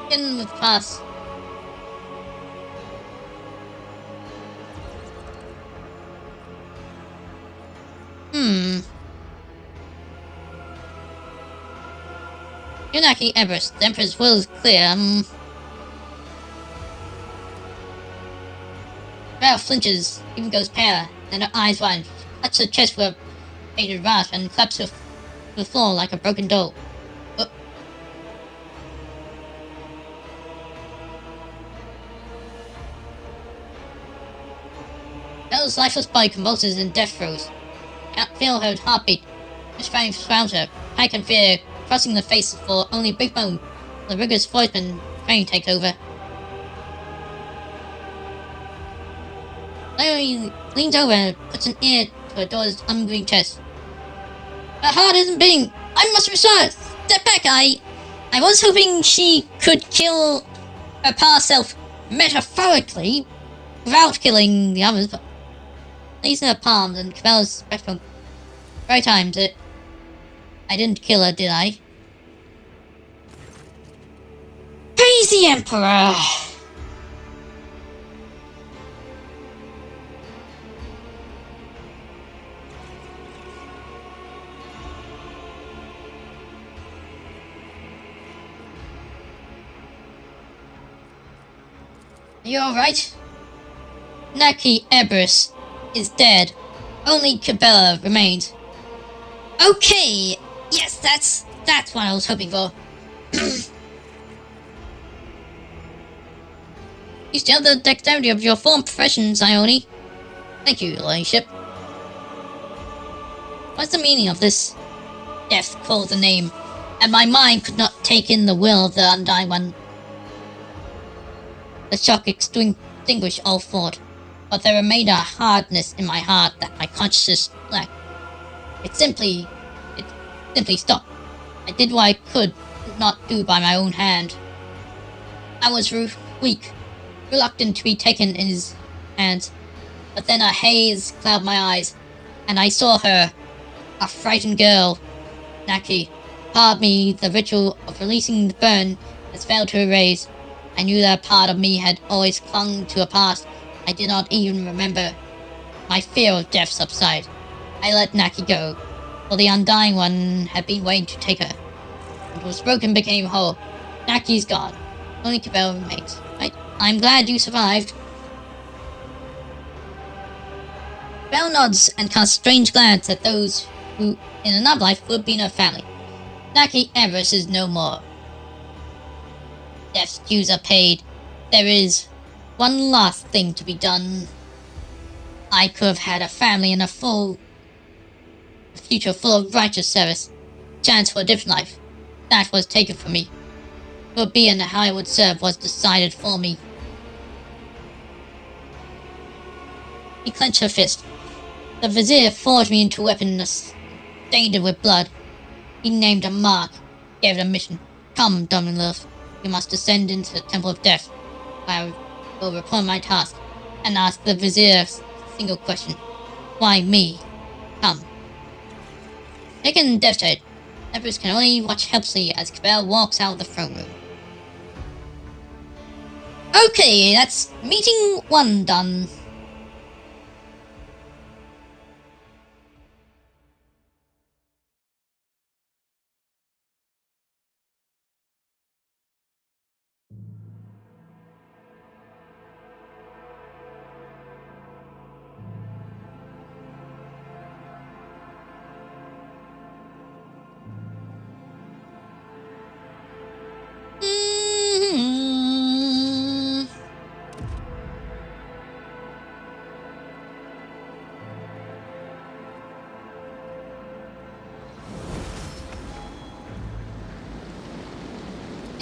Begin with pass. Naki Everest, the Emperor's will is clear. Belle flinches, even goes paler, then her eyes widen. She clutches her chest with a painted rasp and claps to the floor like a broken doll. Belle's lifeless body convulses in death throes. Can't feel her heartbeat. Miss Fanny surrounds her, panic and fear crossing the face for only Big Bone. The rigorous voice when Fanny takes over. Larry leans over and puts an ear to her daughter's unmoving chest. Her heart isn't beating. I must restore it. Step back. I was hoping she could kill her past self metaphorically without killing the others, but lays in her palms and Cabela's breastbone. Right times it. I didn't kill her, did I? Praise the Emperor! Are you alright? Naki Everest is dead. Only Cabela remains. Okay! Yes, that's what I was hoping for. You still have the dexterity of your former profession, Zione. Thank you, your ladyship. What's the meaning of this? Death calls the name, and my mind could not take in the will of the Undying One. The shock extinguished all thought, but there remained a hardness in my heart that my consciousness lacked. It simply stopped. I did what I could not do by my own hand. I was weak, reluctant to be taken in his hands, but then a haze clouded my eyes, and I saw her, a frightened girl. Naki, pardon me, the ritual of releasing the burn has failed to erase. I knew that part of me had always clung to a past I did not even remember. My fear of death subsided. I let Naki go, for the Undying One had been waiting to take her. What was broken became whole. Naki's gone. Only Cabell remains. Right? I'm glad you survived. Bell nods and casts a strange glance at those who, in another life, would have been her family. Naki Everest is no more. Death's dues are paid. There is one last thing to be done. I could have had a family and a future full of righteous service. Chance for a different life. That was taken from me. Who would be and how I would serve was decided for me. He clenched her fist. The Vizier forged me into a weapon stained it with blood. He named a mark, gave it a mission. Come, Dominlove, you must descend into the Temple of Death. I will report my task, and ask the Vizier a single question. Why me? Come. Taken and devastated, Everest can only watch helplessly as Cabell walks out of the throne room. Okay, that's meeting 1 done.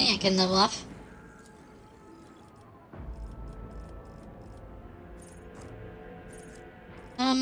I can level up. Oh.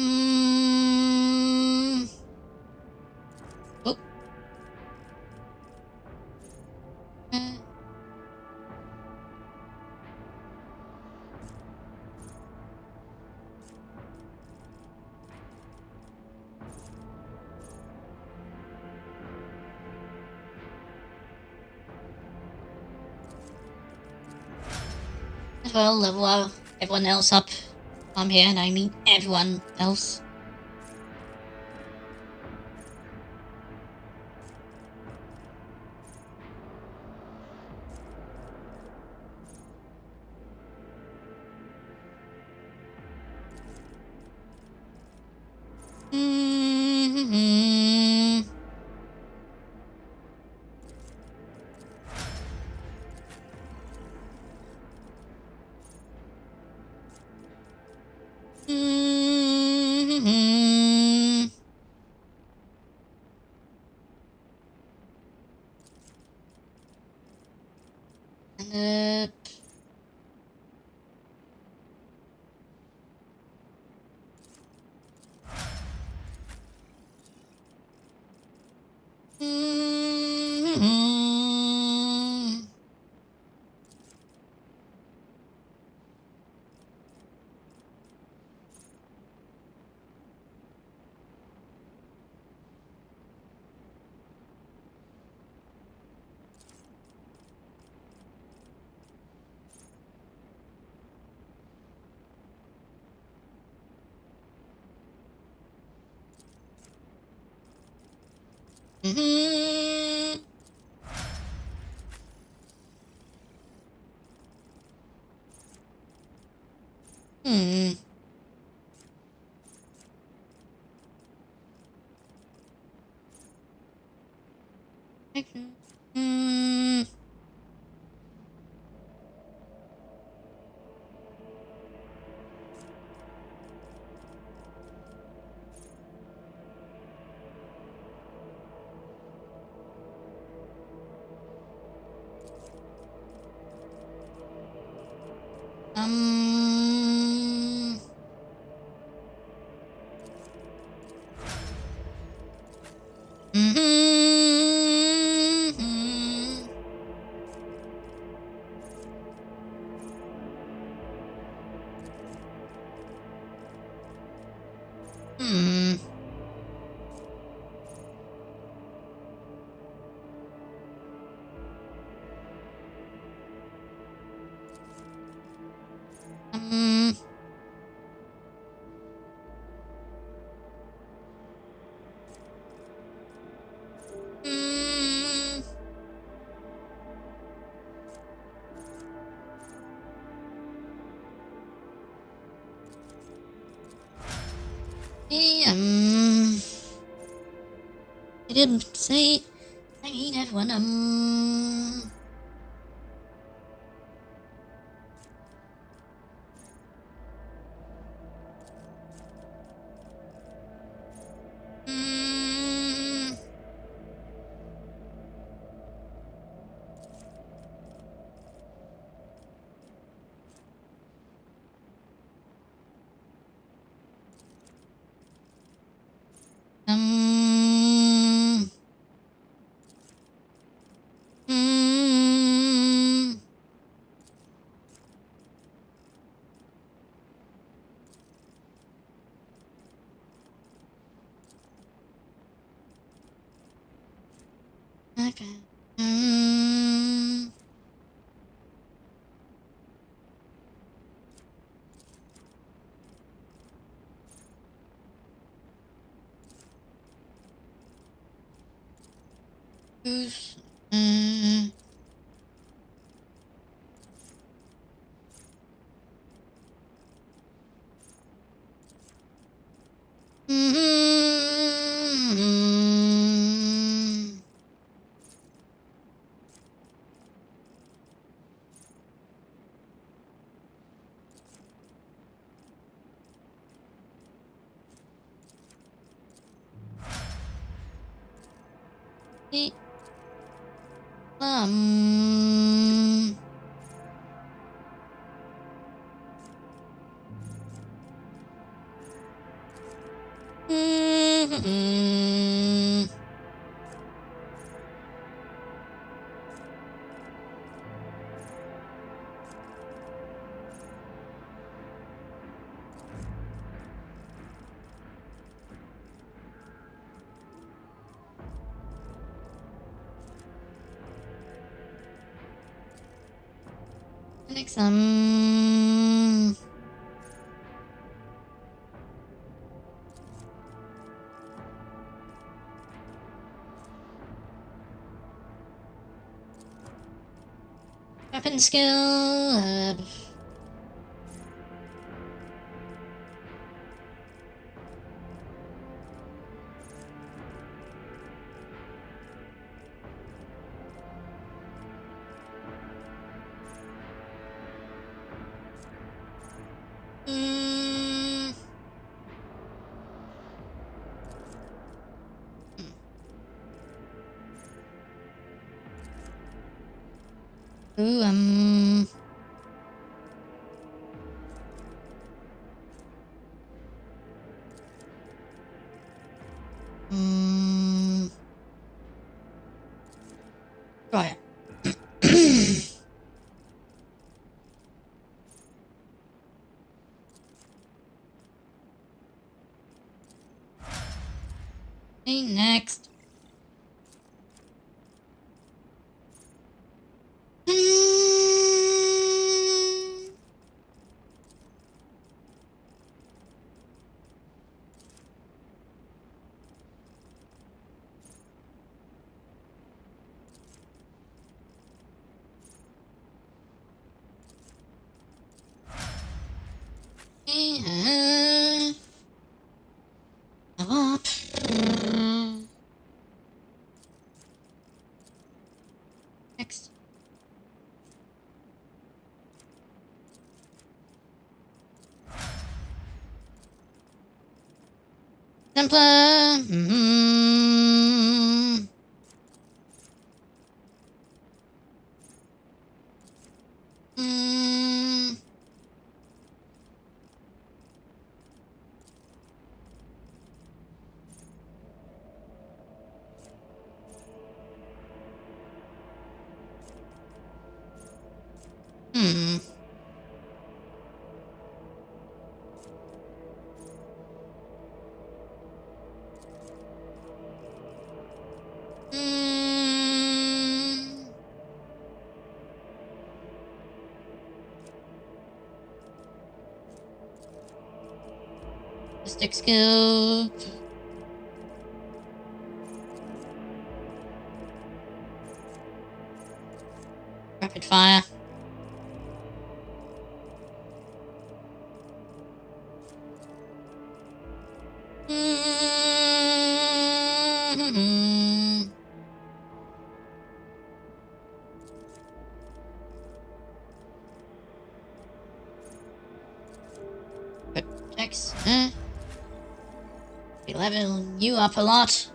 Well, level up everyone else up. I'm here, and I mean everyone else. Um. Mm-hmm. Hmm. Um. Mm. I didn't say. I mean, everyone. Mm. Um. Mm. Okay. Mm. Who's. Mm. Um. Mm. Next, weapon skill. Mm. Ooh, mm, right. Okay, next. Mm. Up. Next. Templar. Mm. Mm. Stick skill. Rapid fire. Protects. We level you up a lot.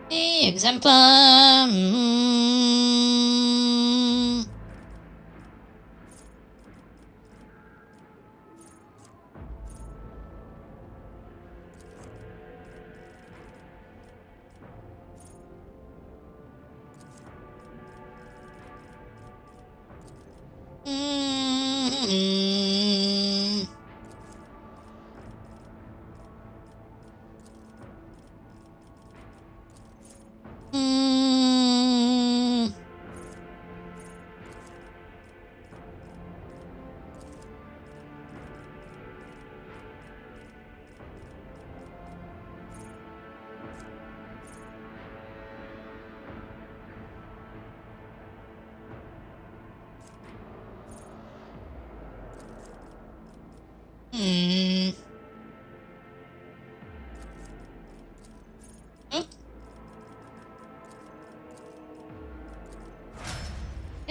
Hey, exemplar.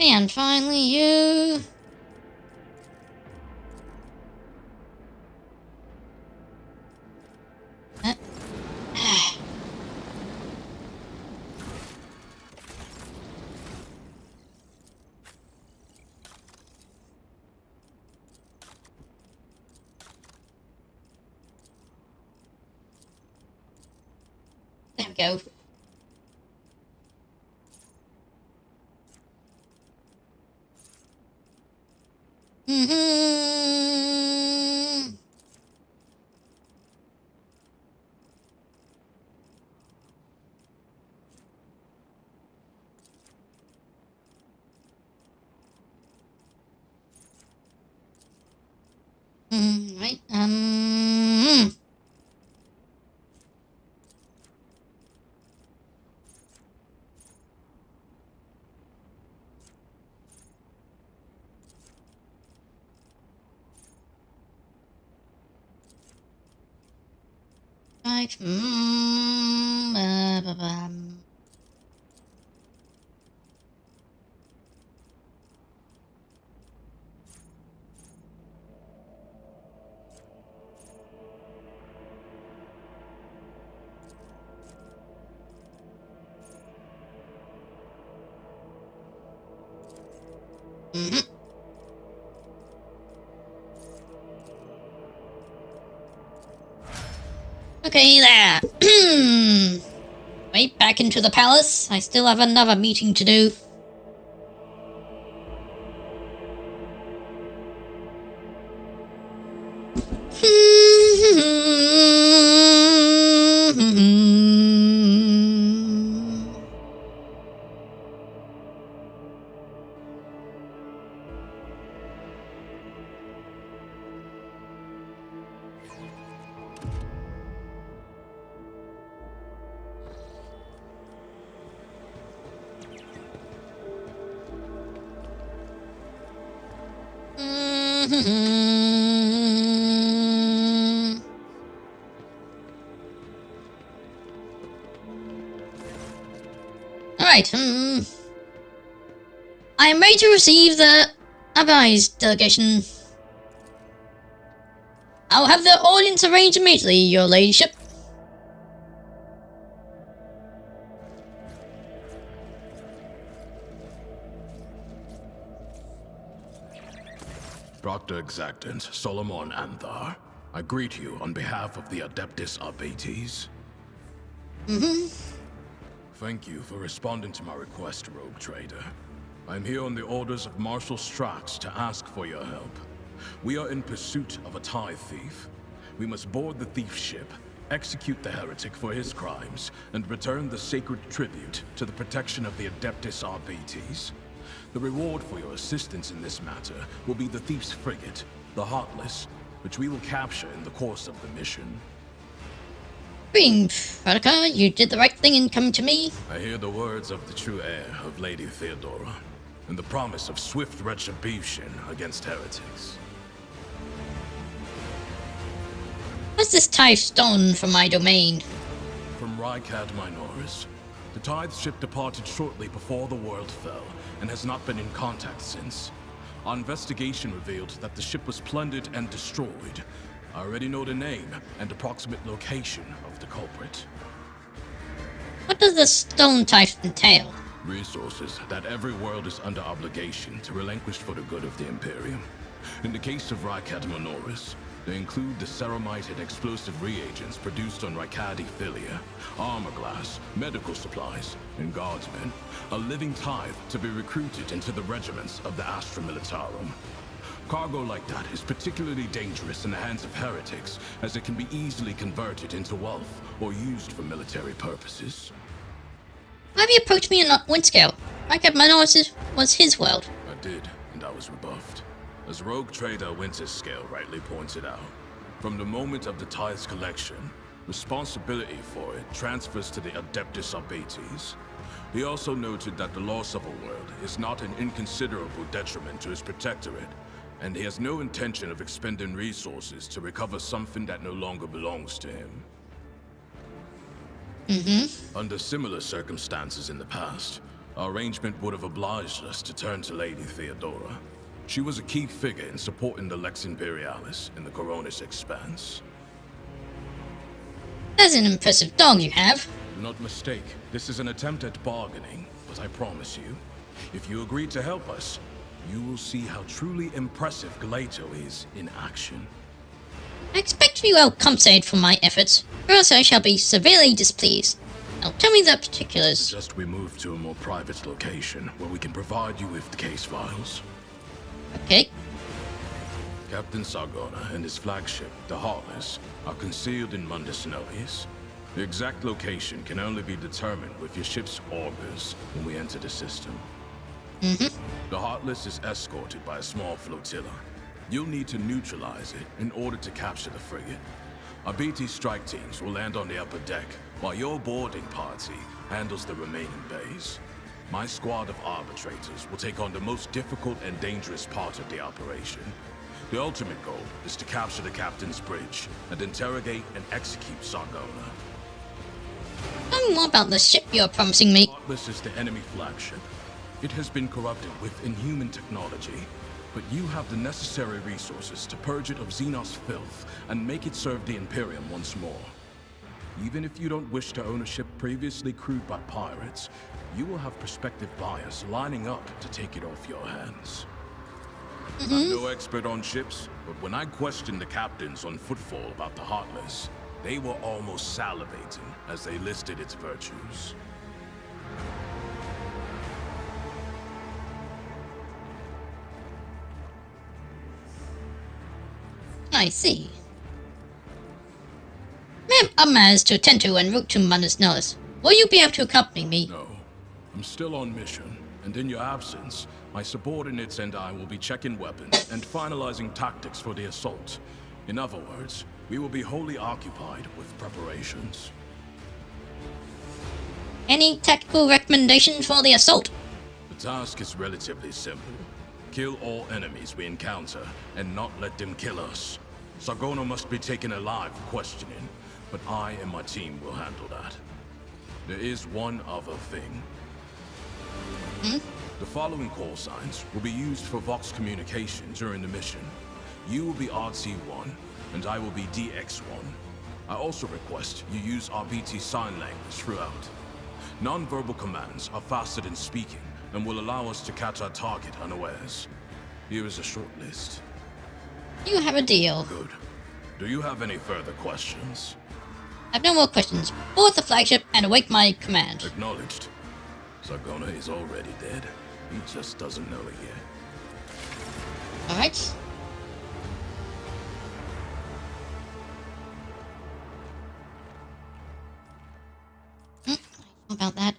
And finally, you. There we go. Right. Right. Mm-hmm. Okay, there. Wait, back into the palace. I still have another meeting to do. Alright, I am ready to receive the Abbai's delegation. I'll have the audience arranged immediately, your ladyship. Proctor Exactant, Solomon Anthar, I greet you on behalf of the Adeptus Arbates. Thank you for responding to my request, Rogue Trader. I'm here on the orders of Marshal Strax to ask for your help. We are in pursuit of a tithe thief. We must board the thief's ship, execute the heretic for his crimes, and return the sacred tribute to the protection of the Adeptus Arbates. The reward for your assistance in this matter will be the thief's frigate, the Heartless, which we will capture in the course of the mission. Greetings, Radica. You did the right thing in coming to me. I hear the words of the true heir of Lady Theodora, and the promise of swift retribution against heretics. What's this tithe stolen from my domain? From Rykad Minoris, the tithe ship departed shortly before the world fell, and has not been in contact since. Our investigation revealed that the ship was plundered and destroyed. I already know the name and approximate location of the culprit. What does the stone tithe entail? Resources that every world is under obligation to relinquish for the good of the Imperium. In the case of Rykad Minoris, they include the ceramite and explosive reagents produced on Rykadi Philia, armor glass, medical supplies, and guardsmen, a living tithe to be recruited into the regiments of the Astra Militarum. Cargo like that is particularly dangerous in the hands of heretics, as it can be easily converted into wealth or used for military purposes. Why have you approached me in Windscale? Rykad Minoris was his world. I did, and I was rebuffed. As Rogue Trader Winterscale rightly pointed out, from the moment of the tithe's collection, responsibility for it transfers to the Adeptus Arbates. He also noted that the loss of a world is not an inconsiderable detriment to his protectorate, and he has no intention of expending resources to recover something that no longer belongs to him. Under similar circumstances in the past, our arrangement would have obliged us to turn to Lady Theodora. She was a key figure in supporting the Lex Imperialis in the Coronis Expanse. That's an impressive dog you have. Do not mistake, this is an attempt at bargaining, but I promise you, if you agree to help us, you will see how truly impressive Galato is in action. I expect to be well compensated for my efforts, or else I shall be severely displeased. Now tell me the particulars. Suggest we move to a more private location, where we can provide you with the case files. Okay. Captain Sargona and his flagship, the Heartless, are concealed in Mundus Novis. The exact location can only be determined with your ship's orbers when we enter the system. The Heartless is escorted by a small flotilla. You'll need to neutralize it in order to capture the frigate. Our BT strike teams will land on the upper deck, while your boarding party handles the remaining bays. My squad of arbitrators will take on the most difficult and dangerous part of the operation. The ultimate goal is to capture the captain's bridge and interrogate and execute Sargona. Tell me more about the ship you're promising me. Heartless is the enemy flagship. It has been corrupted with inhuman technology, but you have the necessary resources to purge it of Xenos filth and make it serve the Imperium once more. Even if you don't wish to own a ship previously crewed by pirates, you will have prospective buyers lining up to take it off your hands. I'm no expert on ships, but when I questioned the captains on Footfall about the Heartless, they were almost salivating as they listed its virtues. I see. Ma'am, I'm matters to attend to en route to Mundus Novus. Will you be able to accompany me? No, I'm still on mission, and in your absence, my subordinates and I will be checking weapons and finalizing tactics for the assault. In other words, we will be wholly occupied with preparations. Any tactical recommendations for the assault? The task is relatively simple. Kill all enemies we encounter, and not let them kill us. Sargona must be taken alive for questioning, but I and my team will handle that. There is one other thing. The following call signs will be used for Vox communication during the mission. You will be RT1, and I will be DX1. I also request you use RBT sign language throughout. Non-verbal commands are faster than speaking, and will allow us to catch our target unawares. Here is a short list. You have a deal. Good. Do you have any further questions? I have no more questions. Board the flagship and await my command. Acknowledged. Sargona is already dead. He just doesn't know it yet. Alright. I know about that.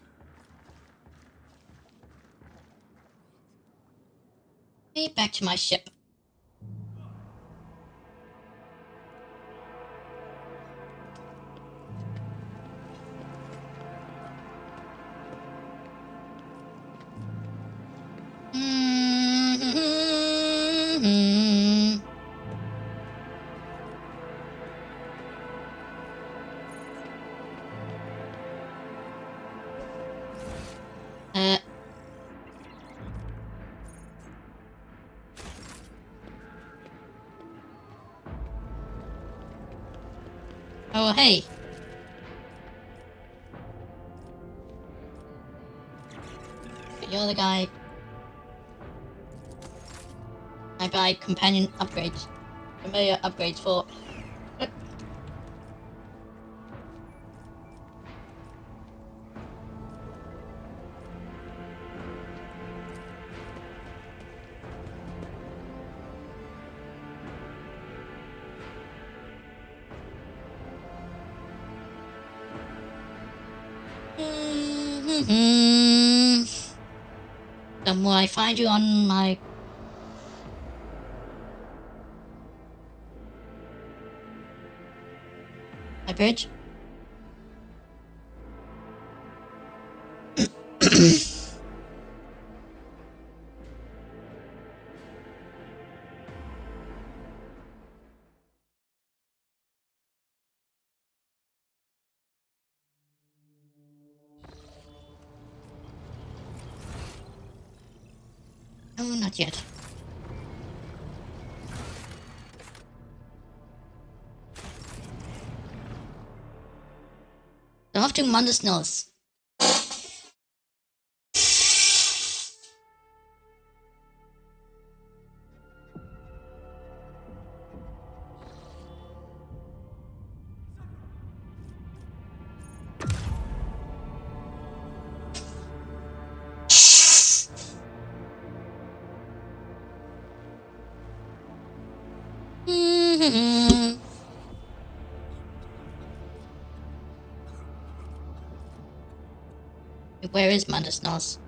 Okay, back to my ship. Oh, hey. You're the guy. I buy companion upgrades. Familiar upgrades for... Then will I find you on my... my bridge? Oh, not yet. So off to Mundus Novus. Where is Mundus Novus?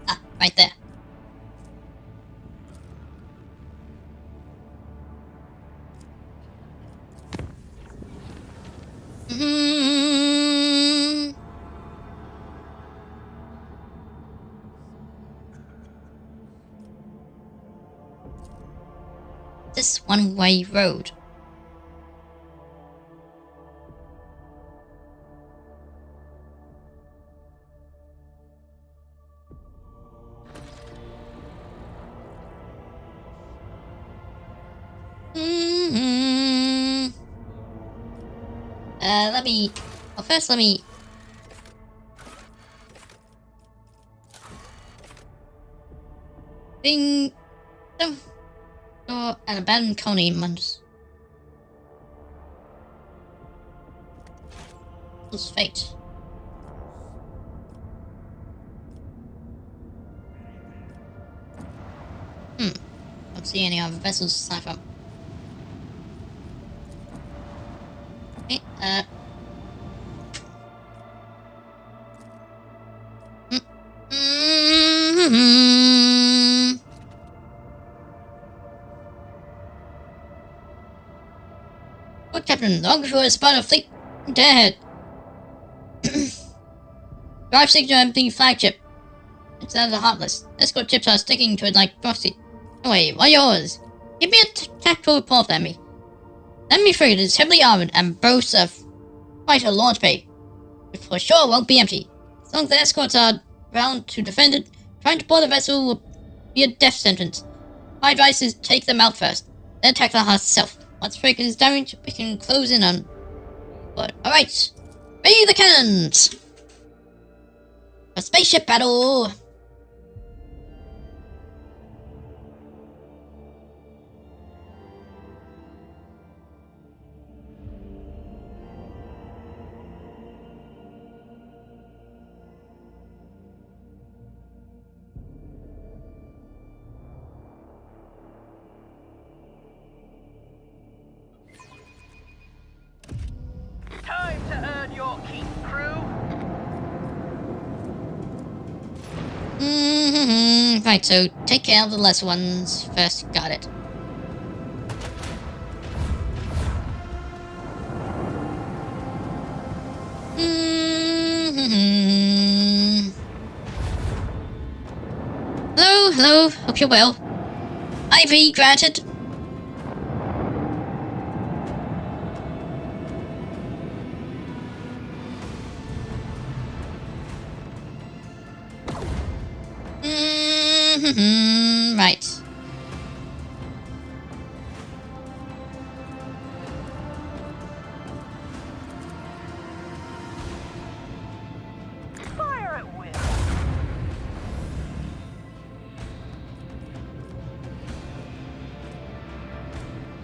Ah, right there. This one-way road. Let me... Well, first let me... Being or an abandoned colony months. What's fate? Don't see any other vessels aside from. Okay, What, Captain? Long for a spot of fleet dead. Drive signal empty flagship. It's out of the Heartless. Escort ships are sticking to it like proxy. Anyway, what yours? Give me a tactical report, Enemy. Enemy frigate is heavily armored and boasts of quite a launch bay, which for sure won't be empty. As long as the escorts are around to defend it, trying to board the vessel will be a death sentence. My advice is take them out first, then tackle her herself. Once the frigate is damaged, we can close in on. But alright, ready the cannons! A spaceship battle! Time to earn your keep, crew. Right, so take care of the lesser ones first. Got it. Hello, hello. Hope you're well. IV granted. Right. Fire at will.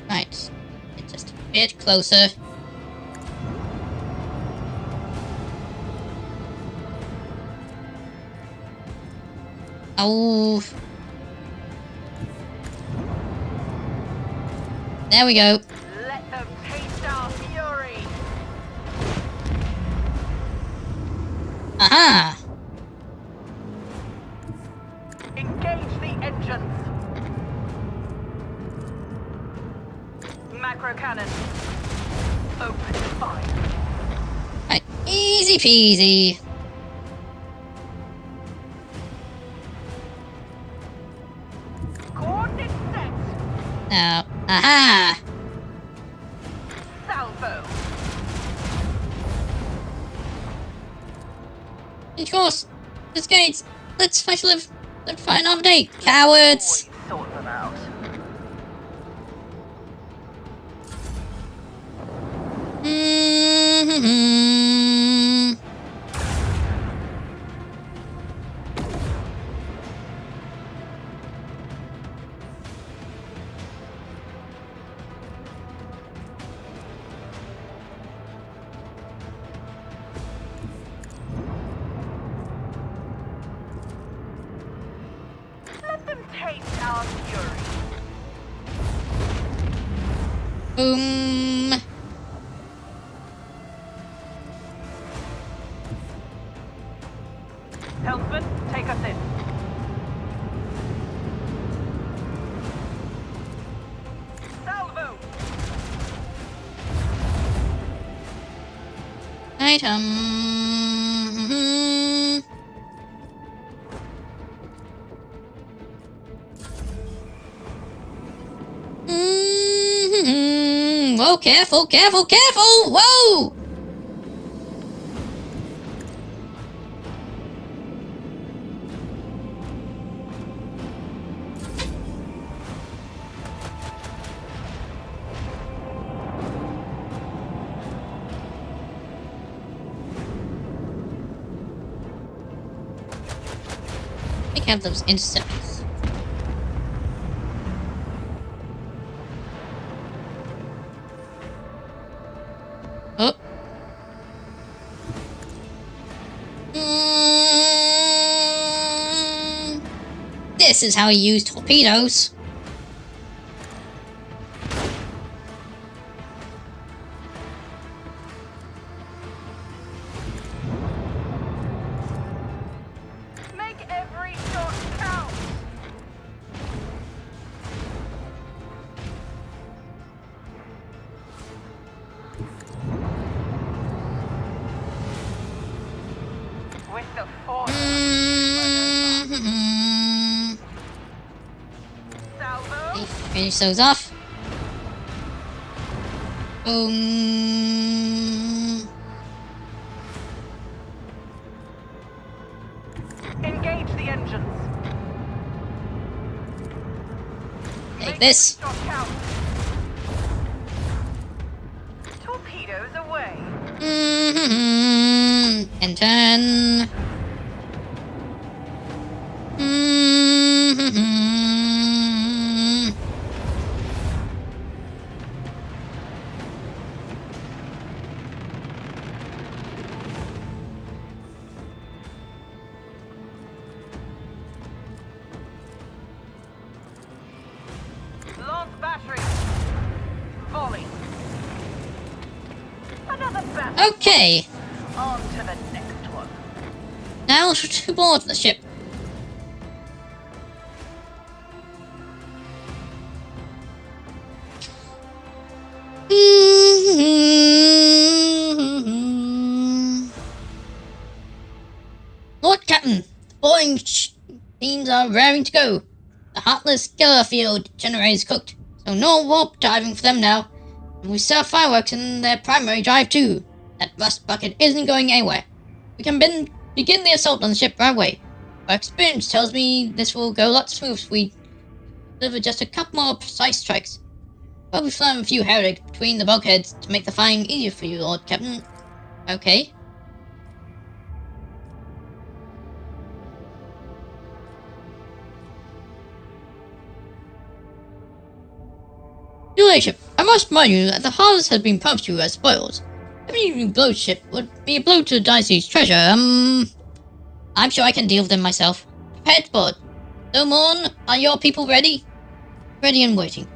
Right. Get just a bit closer. Oh. There we go. Let them taste our fury. Aha! Engage the engines. Macro cannon. Open fire. Right. Easy peasy. Coordinate set. Now. Aha! Salvo. Of course. This gates. Let's fight to live. Let's fight another day. Cowards! Always sort them out. Let them taste our fury. Boom. Helmsman, take us in. Salvo. Item. Whoa, careful, careful, careful! Whoa! I have those interceptors. This is how you use torpedoes. Make every shot count. With the force. Salvo. Finish those off. Boom. Engage the engines. Take this. Shot count. Torpedoes away. And turn. Launch battery. Volley. Another battery. Okay. On to the next one. Now to board the ship. Lord Captain, the boarding teams are raring to go. The Heartless killer field generator is cooked, so no warp diving for them now. And we still have fireworks in their primary drive too. That rust bucket isn't going anywhere. We can begin the assault on the ship right away. Our experience tells me this will go a lot smoother if we deliver just a couple more precise strikes. Probably slam a few heretics between the bulkheads to make the fighting easier for you, Lord Captain. Okay. Your Lordship, I must remind you that the harvest has been promised to you as spoils. Every new blow ship would be a blow to the Dynasty's treasure. I'm sure I can deal with them myself. Prepare to board. Domon, are your people ready? Ready and waiting.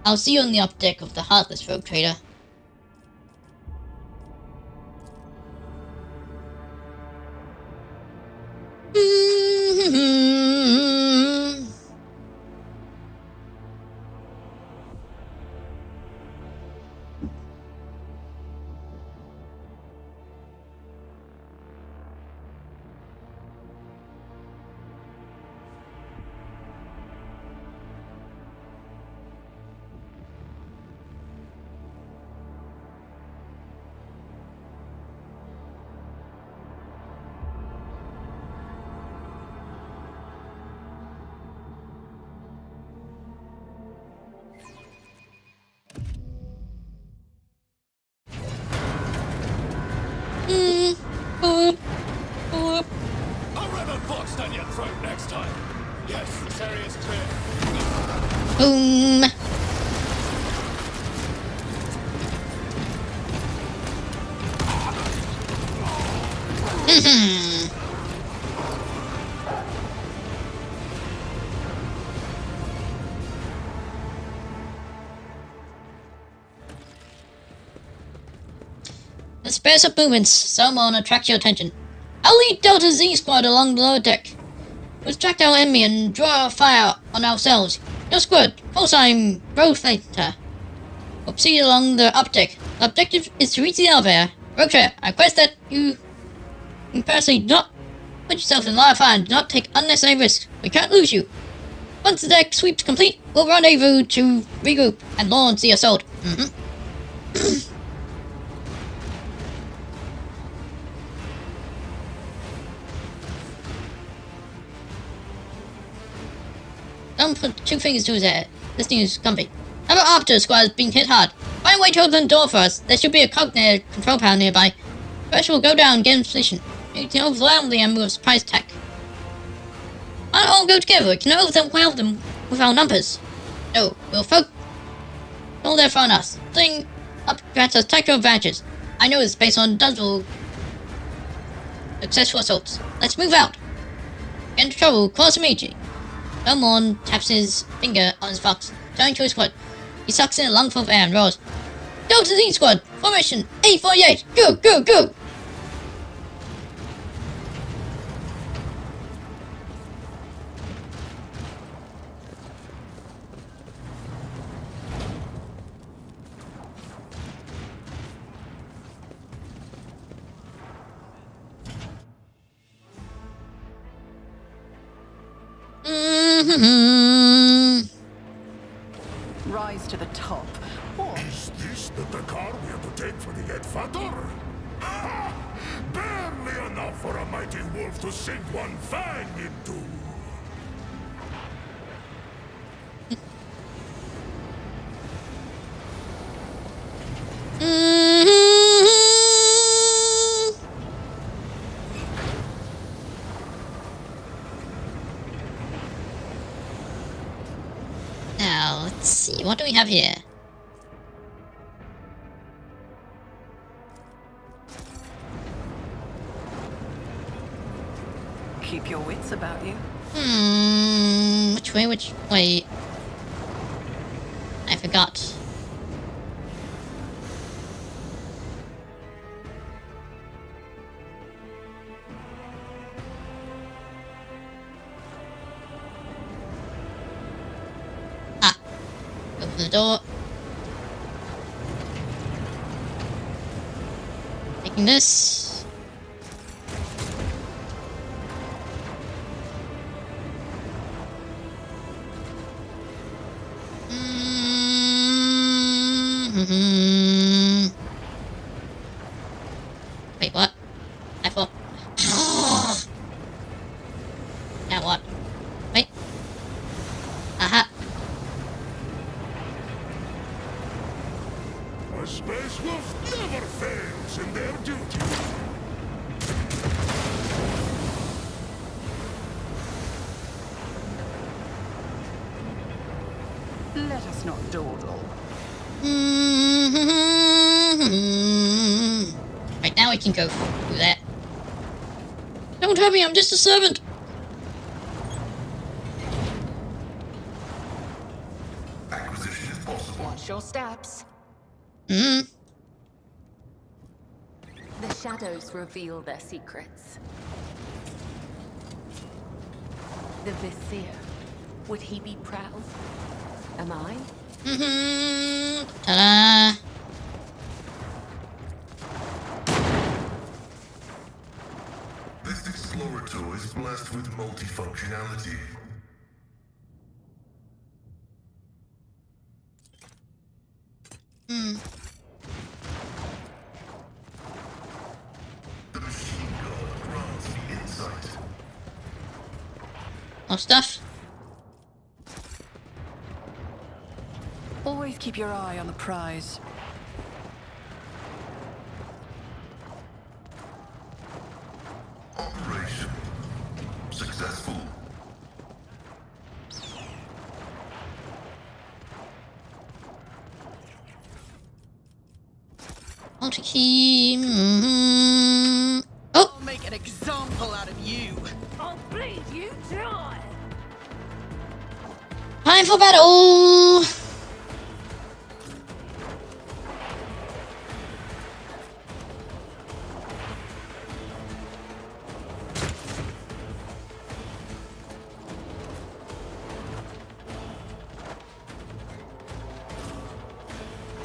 I'll see you on the upper deck of the Heartless Rogue Trader. I'll run a box down your throat next time. Yes, this area's clear. Boom. The space of movements, someone attract your attention. I'll lead Delta Z squad along the lower deck. We'll distract our enemy and draw fire on ourselves. Your squad, cosine, growth later. We'll proceed along the upper deck. The objective is to reach the elevator. Roger, I request that you personally do not put yourself in line of fire and do not take unnecessary risks. We can't lose you. Once the deck sweep's complete, we'll rendezvous to regroup and launch the assault. Don't put two fingers to his head. This thing is comfy. How about after squad is being hit hard? Find a way to open the door for us. There should be a cognator control panel nearby. First we'll go down and get in position. We can overwhelm the enemy with surprise tech. Why not all go together? We can overwhelm them with our numbers. No, we'll focus all their on us. Thing up grants us tactical advantages. I know it's based on dozens successful assaults. Let's move out. Get into trouble, call us immediately. Belmont taps his finger on his box, turning to his squad. He sucks in a lungful of air and roars. Go to the Z squad! Formation A48! Go, go, go! Rise to the top. Or Is this the car we have to take for the Edfator? Barely enough for a mighty wolf to sink one fang into. Now, let's see. What do we have here? keep your wits about you. Which way, which way? I forgot. Ah! Open the door. Taking this. Wait, what? I thought. Now what? Wait. Aha. A space wolf never fails in their duty. Let us not dawdle. Right, now we can go through that. Don't hurt me, I'm just a servant. Acquisition is possible. Watch your steps. Hmm. The shadows reveal their secrets. The Vizier. Would he be proud? Am I? Ta-da. This Explorer tool is blessed with multifunctionality. The machine god grants the insight. More stuff. Always keep your eye on the prize. Operation successful. Multi-key. Oh! I'll make an example out of you. I'll bleed you dry. Time for battle!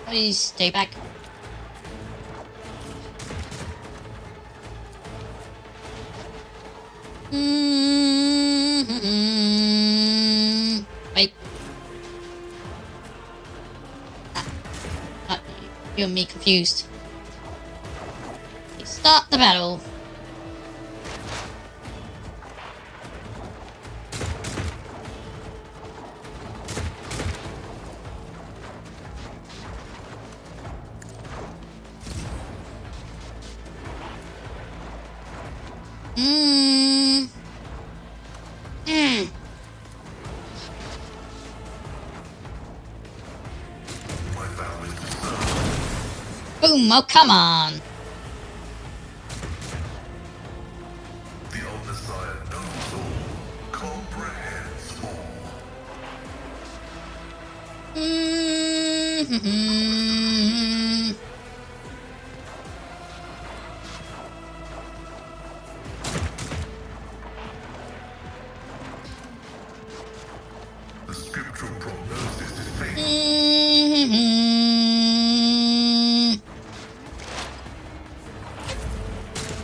Please stay back. Wait. You and me confused. Start the battle. My vow is to serve. Boom! Oh, come on! The old Messiah knows all, comprehends all. The scriptural prognosis is fake.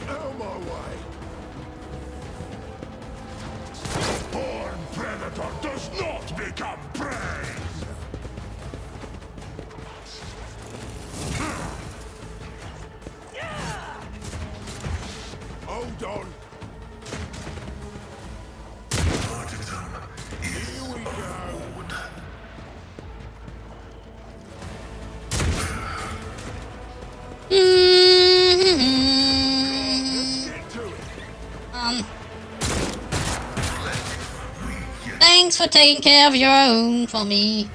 Out my way. Born predator does not become prey. Hold on. Here we go. Get to it. Thanks for taking care of your own for me.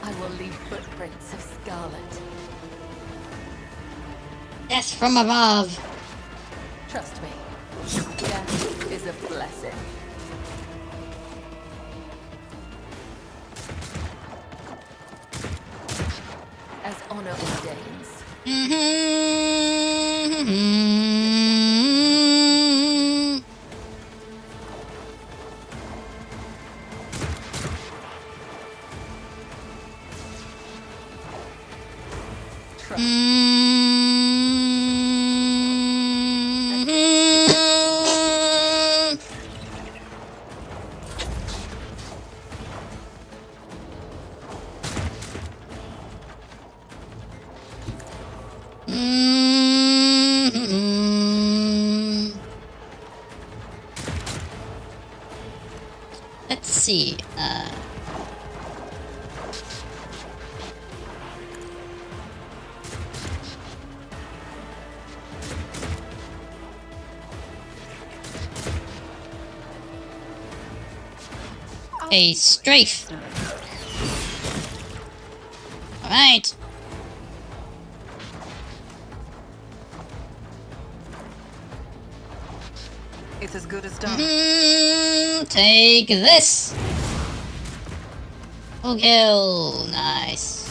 I will leave footprints of scarlet. Death from above. Trust me, death is a blessing. As honor ordains. Trust. Let's see. A strafe. All right. It's as good as done. Take this. Full kill. Nice.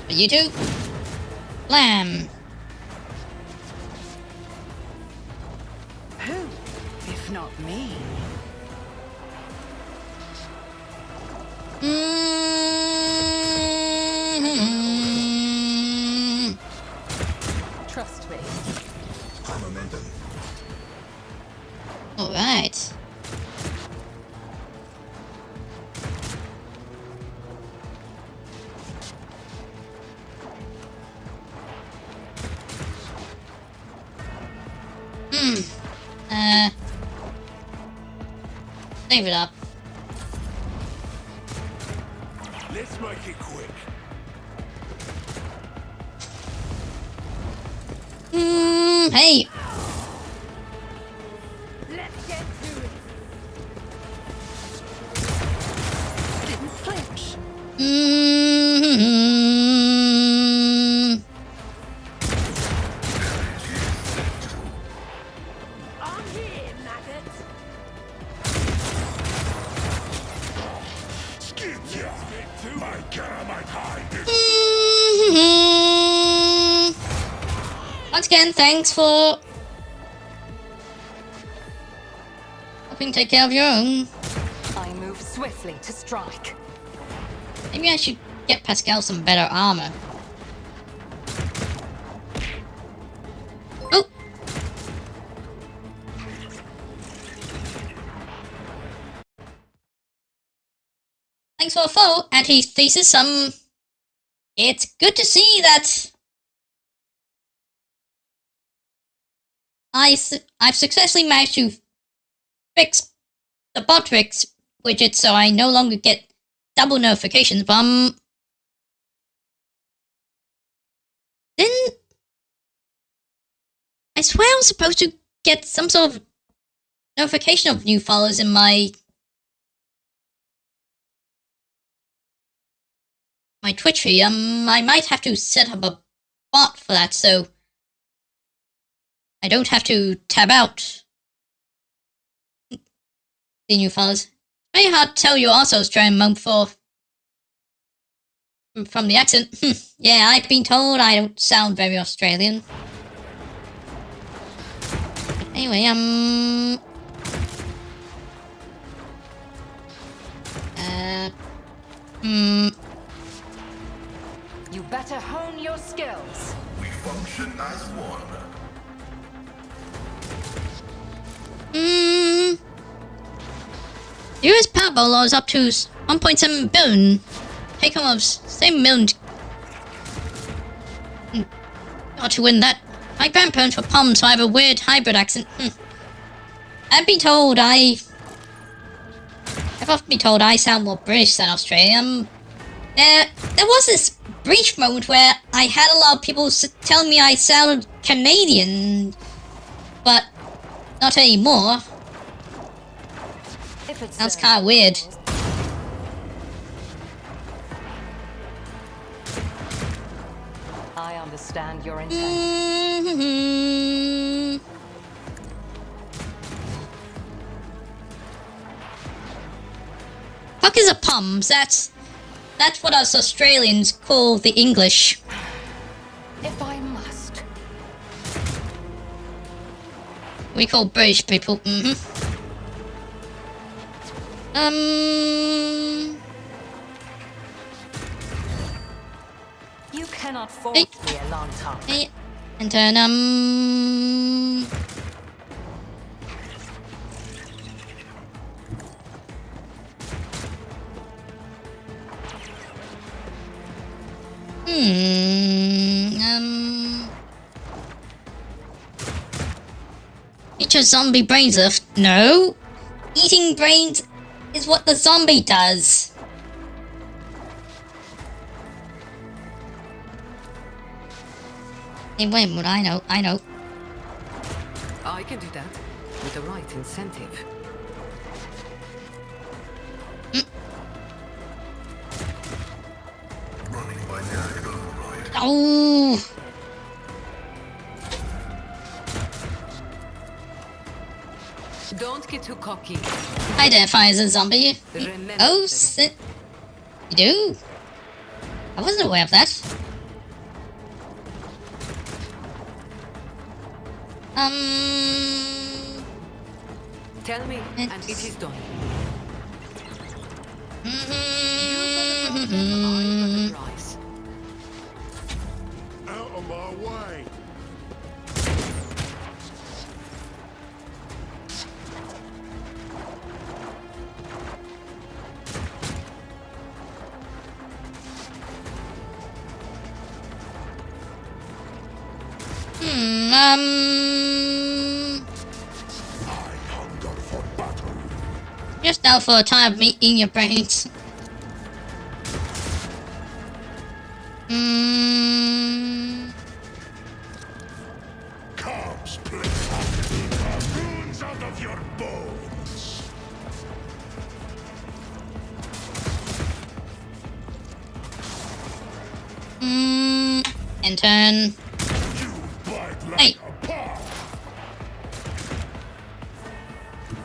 For you two. Blam. Who, if not me? Trust me. Momentum. All right. Save it up. Let's make it quick. Hey. Let's get to it. Didn't flinch. I'm here, maggot. Skid ya! My caramite hide is Once again, thanks for helping take care of your own. I move swiftly to strike. Maybe I should get Pascal some better armor. Oh! Thanks for a follow, Antithesis. It's good to see that I've successfully managed to fix the bot fix widget so I no longer get double notifications, but then I swear I was supposed to get some sort of notification of new followers in my my Twitch feed. I might have to set up a bot for that, so I don't have to tab out the new fellas. It's very hard to tell you're also Australian monk from the accent. Yeah, I've been told I don't sound very Australian. Anyway, You better hone your skills. We function as one. US Powerball law is up to 1.7 billion. Take home of same million. Got to win that. My grandparents were Poms, so I have a weird hybrid accent. I've often been told I sound more British than Australian. There was this brief moment where I had a lot of people telling me I sounded Canadian, but not anymore. That's kind of weird. I understand your intent. Fuck is a Poms? That's what us Australians call the English. If I must. We call British people. You cannot force me a long time. Hey, and then eat your zombie brains off. No, eating brains is what the zombie does. Hey, wait, what? I know. I can do that with the right incentive. Running binary override. Oh. Don't get too cocky. Identify as a zombie. Remember Oh, the- shit. You do? I wasn't aware of that. Tell me, and it is done. Price. Out of my way. I hunger for battle. Just now for a time of me eating your brains. Come split up. Runes out of your bones. And turn. You bite like Hey. a paw.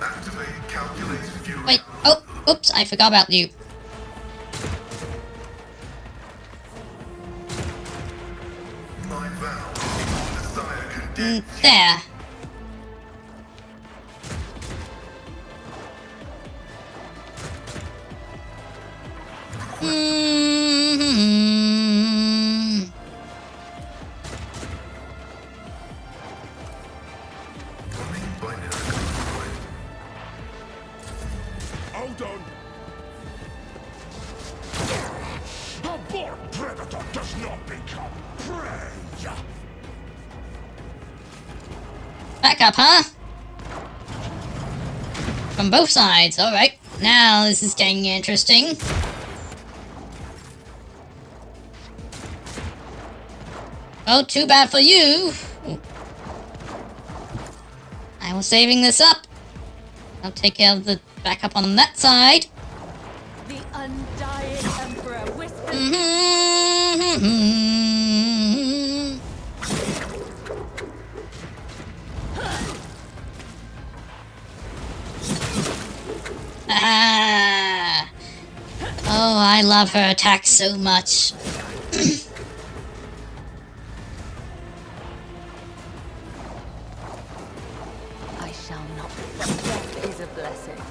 Activate calculated fury. Wait. Oh, oops! I forgot about you. My vow. Desire condemned. There. Running binary override. Hold on. A born predator does not become prey. Back up, huh? From both sides. Alright. Now this is getting interesting. Oh, too bad for you. I was saving this up. I'll take care of the backup on that side. The undying emperor whispers. Ah. Oh, I love her attack so much. I shall not. Death is a blessing.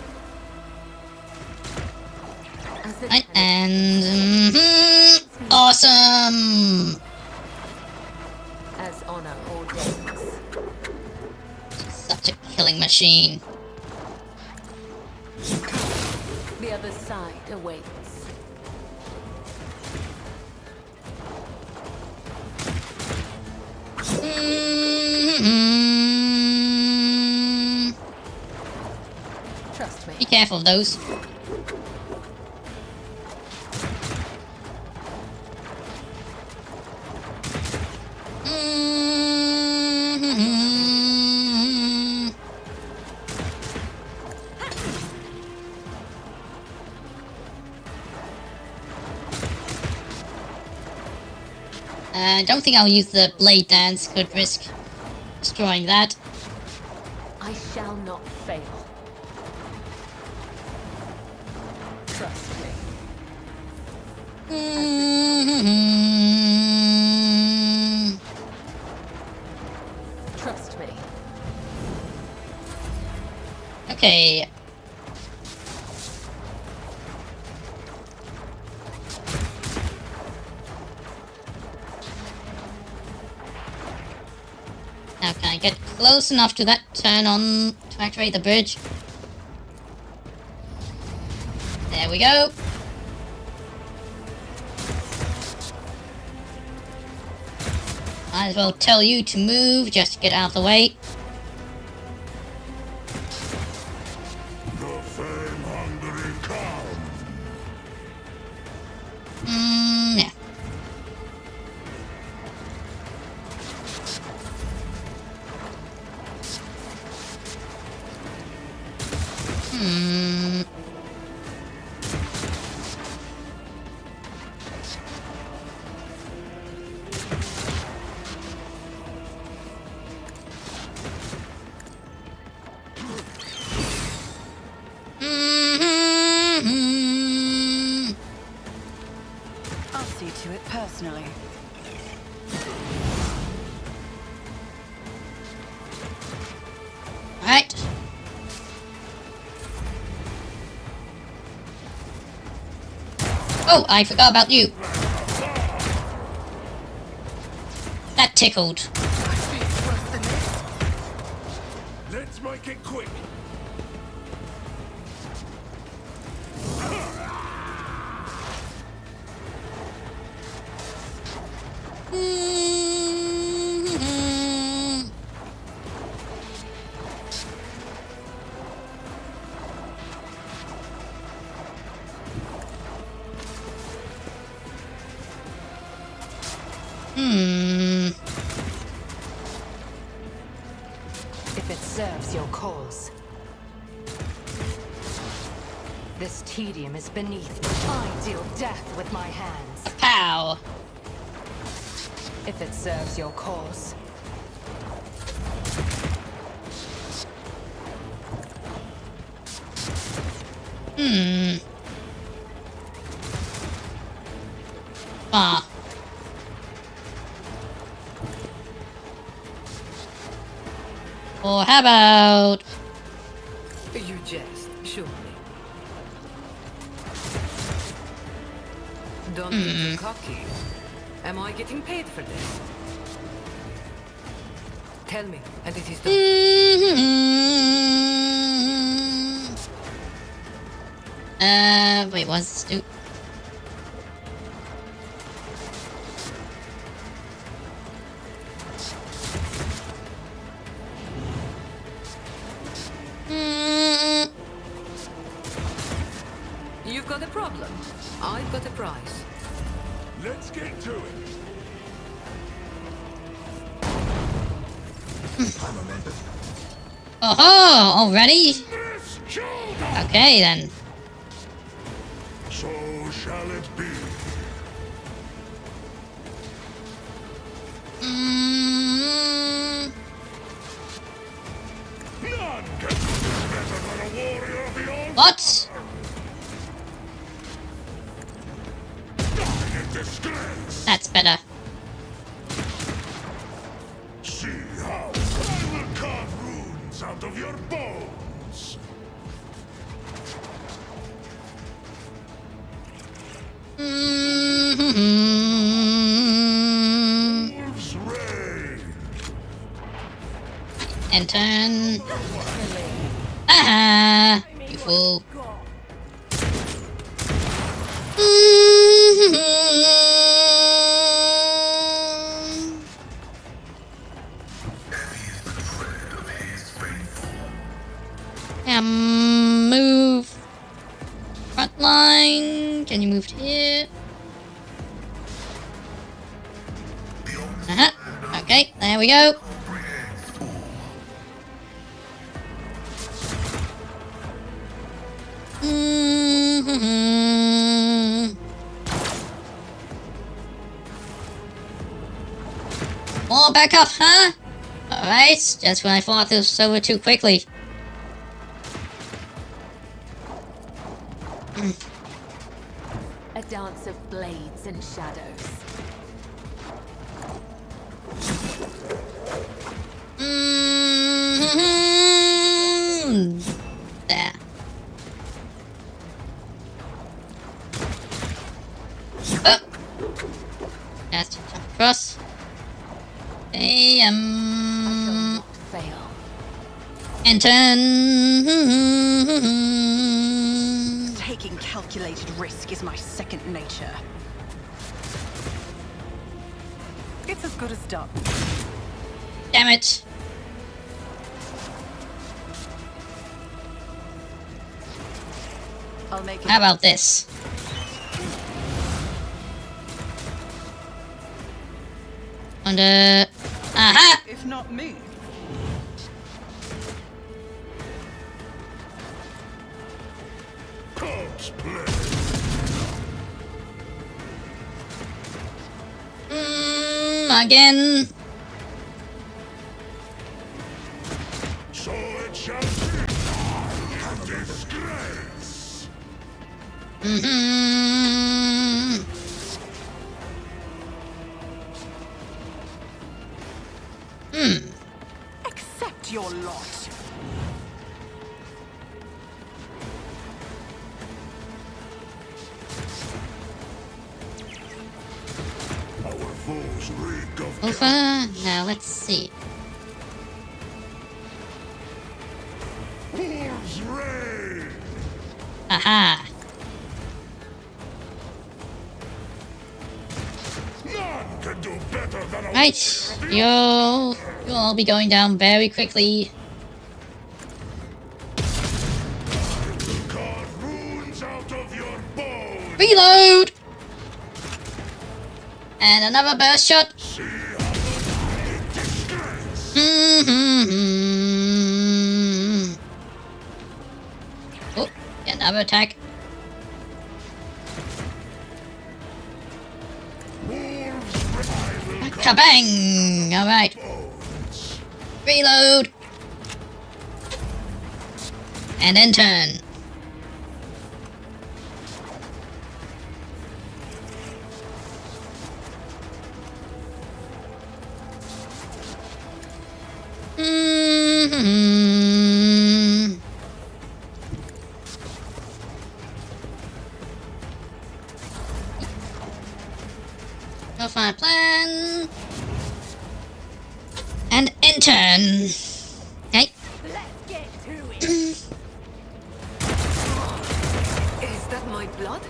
As the Right, and awesome. as honor ordains. Such a killing machine. The other side awaits. Trust me. Be careful of those. I don't think I'll use the blade dance. Could risk destroying that. I shall not fail. Trust me. Trust me. Okay. Now can I get close enough to that turn on to activate the bridge? There we go. Might as well tell you to move just to get out of the way. The fame-hungry come. Yeah. I'll see to it personally. Alright. Oh, I forgot about you. That tickled. Let's make it quick. If it serves your cause. This tedium is beneath me. I deal death with my hands. Pow. If it serves your cause. Ah. Or how about... You jest, surely. Don't be too cocky. Am I getting paid for this? Tell me, and it is done. Wait, what's this do? You've got a problem. I've got a prize. Let's get to it. Oh, already? This shoulder. Okay then. So So shall it be. Mm, None can do this better than a warrior of the old what? die in disgrace. That's better. See how I will carve runes out of your bones. Wolf's reign. And turn. Aha! You fool. Move. Front line. Can you move to here? Okay, there we go. More back up, huh? Alright, just when I thought this was over too quickly. A dance of blades and shadows. There. Just jump across. Hey, Fail. and turn. Taking calculated risk is my second nature. It's as good as done. Damn it. I'll make it. How about this? Under. Aha! If not me. Corpse play. Again. So it shall be. A disgrace. Accept your lot. Our foes reek of Over. Now let's see. Wolf's reign. Aha! None can do better than a Right, you'll all be going down very quickly. carve runes out of your bones. Reload! And another burst shot. See how in disgrace. Oh, another attack. Wolf's reign. Kabang! Alright. Reload! And then turn. Go find plan. And end turn. Okay. Let's get to it. Is that my blood?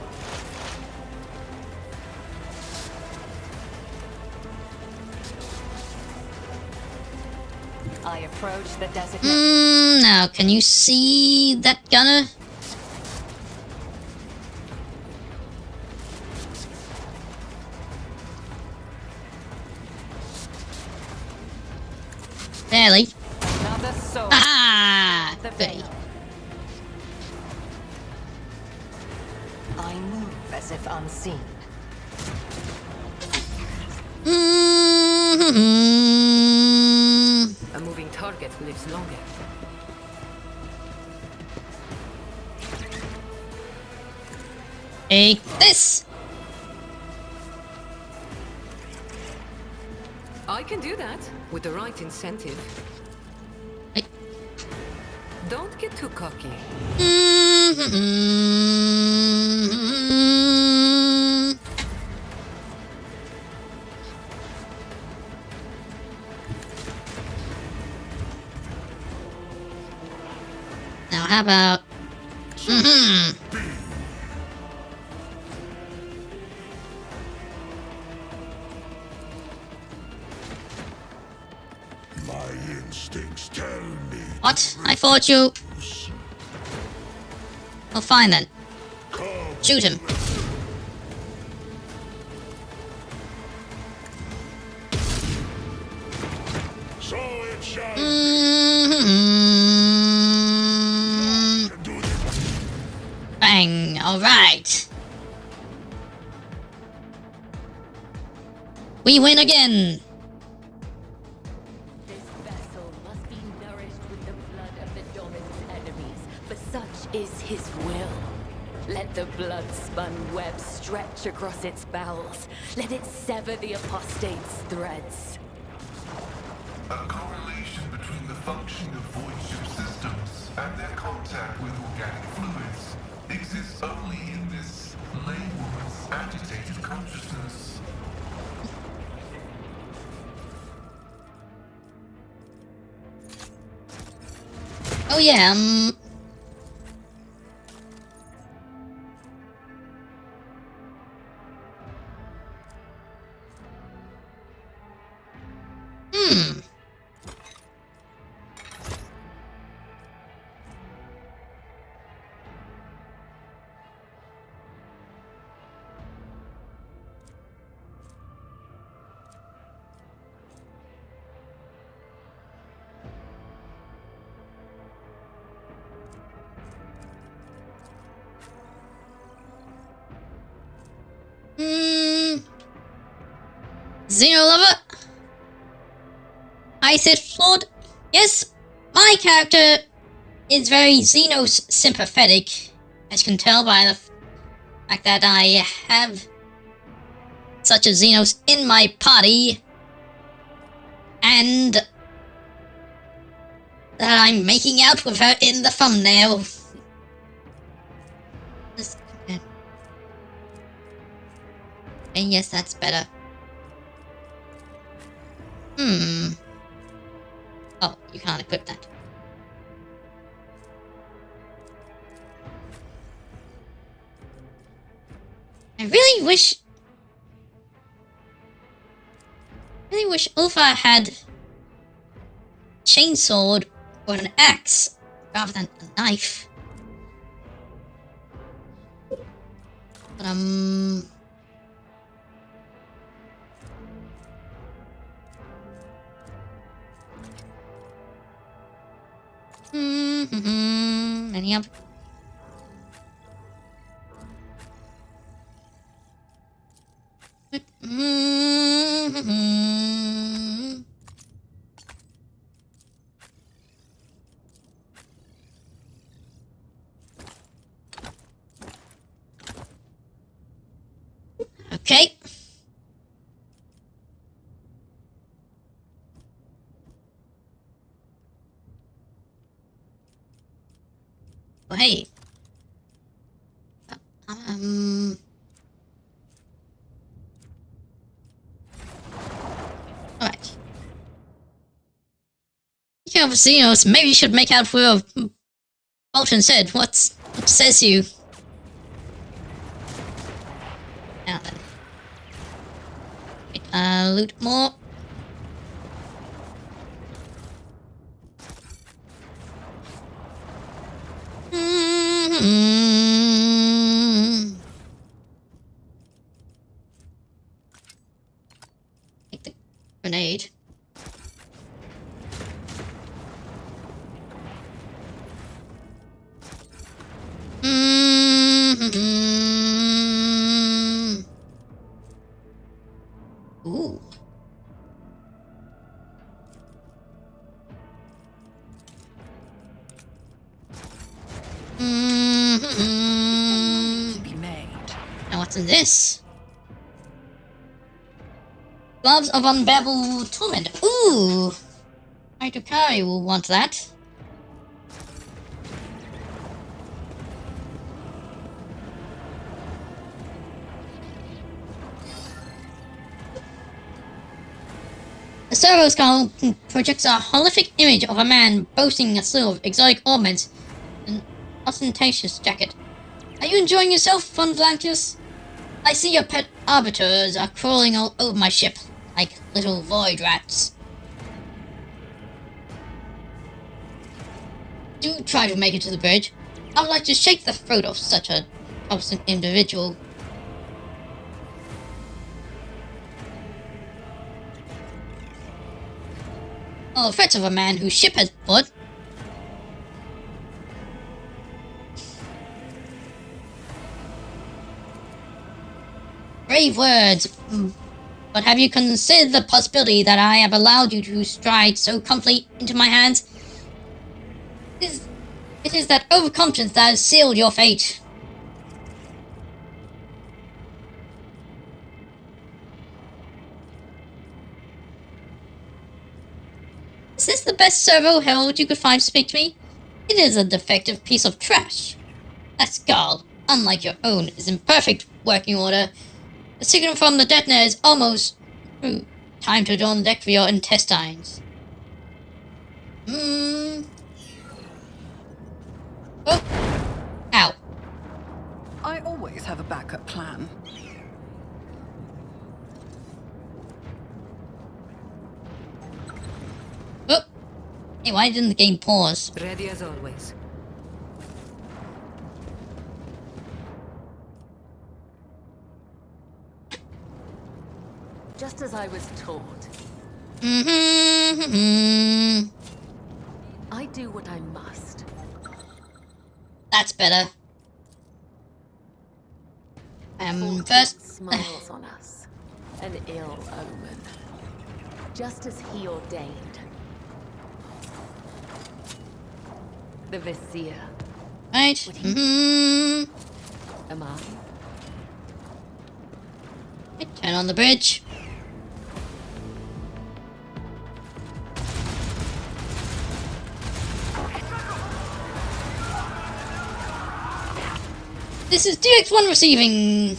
I approach the designated. Now, can you see that gunner? Barely. Another soul. Ah! The Goody. veil. I move as if unseen. A moving target lives longer. Take this! I can do that with the right incentive. Hey. Don't get too cocky. Now how about... My instincts tell me. What? I thought you... Oh, fine then. Shoot him. So it shall Bang! Alright! We win again! This vessel must be nourished with the blood of the Domin's enemies, for such is his will. Let the blood-spun web stretch across its bowels. Let it sever the apostate's threads. A correlation between the functioning of void ship systems and their contact with organic fluids exists only in this laywoman's agitated consciousness. Oh yeah, Xenos-lover? I said flawed. Yes, my character is very Xenos sympathetic, as you can tell by the fact that I have such a Xenos in my party, and that I'm making out with her in the thumbnail. And yes, that's better. Oh, you can't equip that. I really wish Ulfa had chainsword or an axe rather than a knife. But any other? Okay. Oh, hey. Alright. Speaking of Xenos, maybe you should make out with Bolton said. What says you? Now then. Loot more. Take the grenade. Ooh. To be made. Now what's in this? Gloves of Unbearable Torment. Ooh! Itokari will want that. The servo skull projects a horrific image of a man boasting a slew of exotic ornaments and an ostentatious jacket. Are you enjoying yourself, Von Blancus? I see your pet arbiters are crawling all over my ship, like little void rats. Do try to make it to the bridge. I would like to shake the throat of such a obstinate individual. Oh, threats of a man whose ship has blood. Brave words, but have you considered the possibility that I have allowed you to stride so comfortably into my hands? It is that overconfidence that has sealed your fate. Is this the best servo herald you could find to speak to me? It is a defective piece of trash. That skull, unlike your own, is in perfect working order. The signal from the detonator is almost through. Time to adorn the deck for your intestines. Oh. Ow. I always have a backup plan. Oh. Hey, why didn't the game pause? Ready as always. Just as I was taught. I do what I must. That's better. Fortune First... smiles on us. An ill omen. Just as he ordained. The Vizier. Right. Am I? Turn on the bridge. This is DX1 receiving.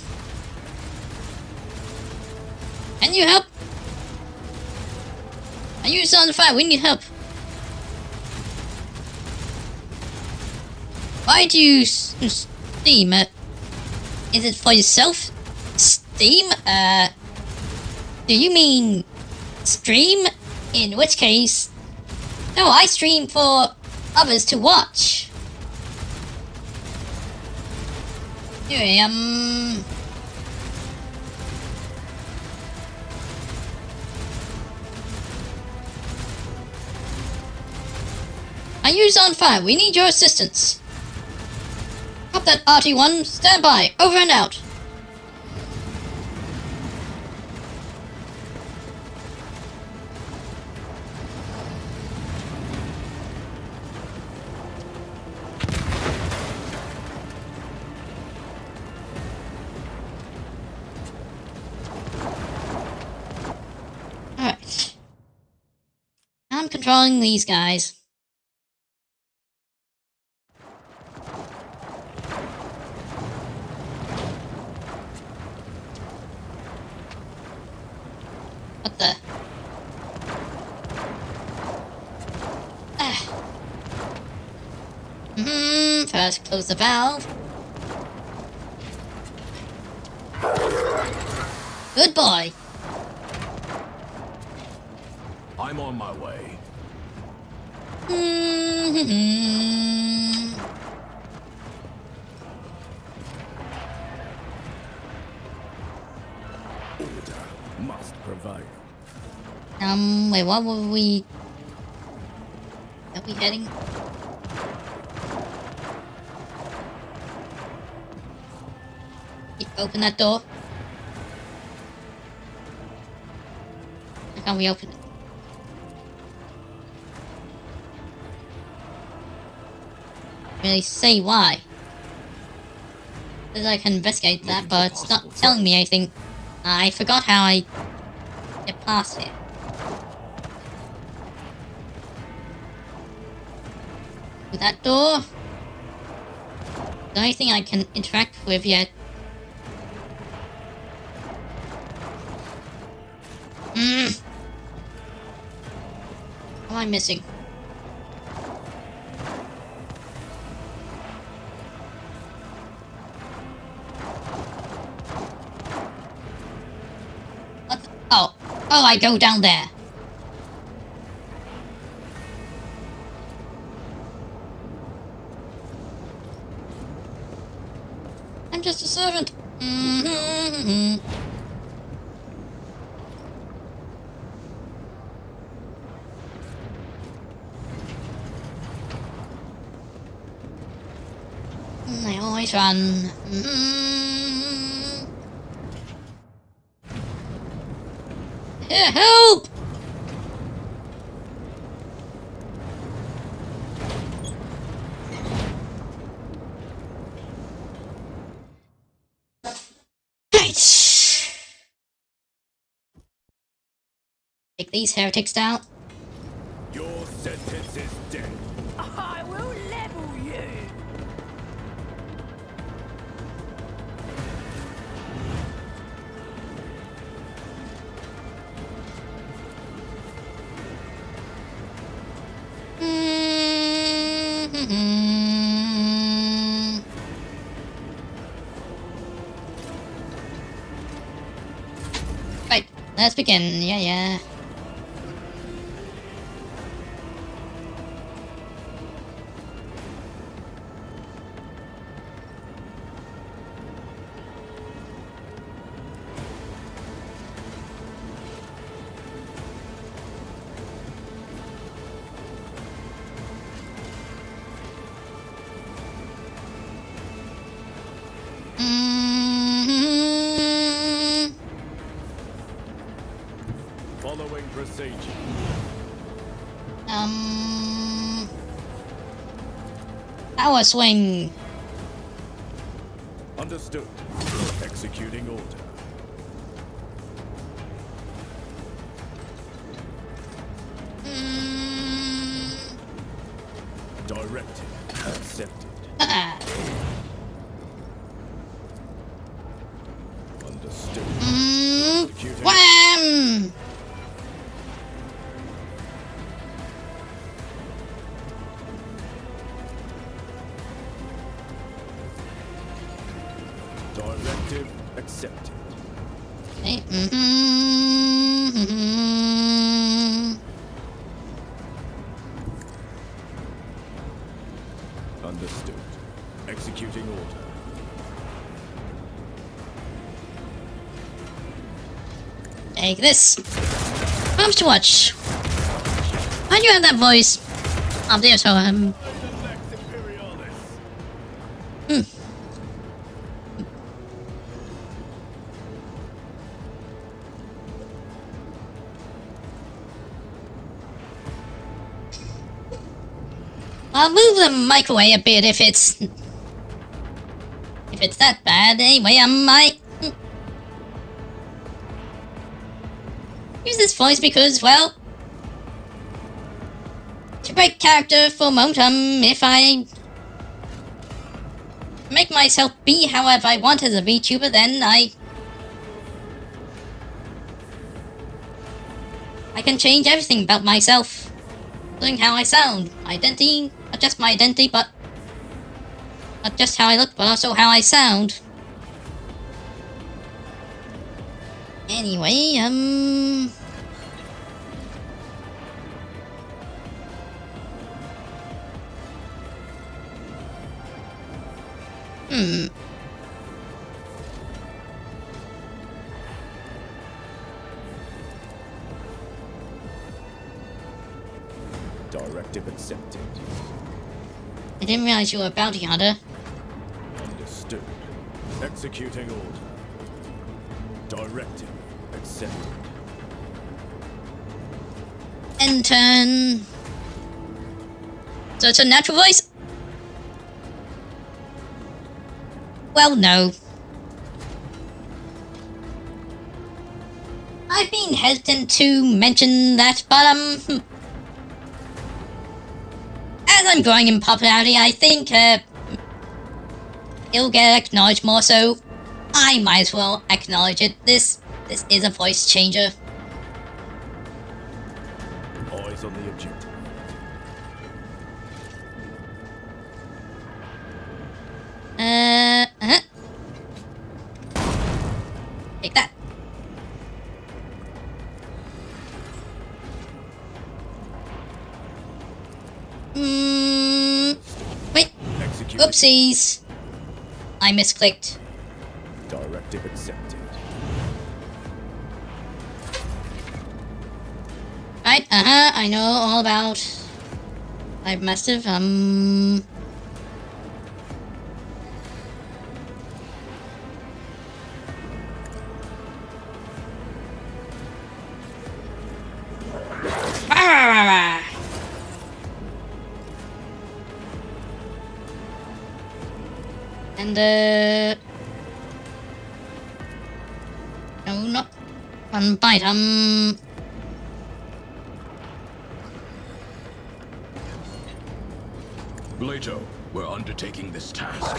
Can you help? Are you on the fire? We need help. Why do you steam? Is it for yourself? Steam? Do you mean stream? In which case, no, I stream for others to watch. Anyway, Are you on fire? We need your assistance. Up that RT1, stand by, over and out. Alright. I'm controlling these guys. What the? First close the valve. Good boy. I'm on my way. Order must prevail. Wait, what were we... Are we heading? Open that door. Why can't we open it? Really say why. Says I can investigate that, but it's not telling me anything. I forgot how I get past it. With that door? The only thing I can interact with yet. What am I missing? What the? Oh, I go down there. I'm just a servant. I always run. Help! Take these heretics down. Your sentence is dead. I will level you. Right, let's begin. Yeah. Following procedure. Power swing. Understood. Executing order. Directive accepted. Understood. Executing. Wham! Directive accepted. Okay. Understood. Executing order. Take this. Arms to watch. Why'd you have that voice? Oh, there, so I'll move the microwave a bit if it's that bad. Anyway, I might use this voice because, well, to break character for a moment, if I make myself be however I want as a VTuber, then I can change everything about myself, including how I sound, my identity, not just my identity, but not just how I look, but also how I sound. Anyway, Directive accepted. I didn't realize you were a bounty hunter. Understood. Executing order. Directive accepted. End turn. So it's a natural voice? Well, no. I've been hesitant to mention that, but as I'm growing in popularity, I think it'll get acknowledged more, so I might as well acknowledge it. This is a voice changer. Eyes on the objective. Take that. Wait. Execute. Oopsies. I misclicked. Directive accepted. Right, I know all about I've massive, and no, not one bite, Blato, we're undertaking this task.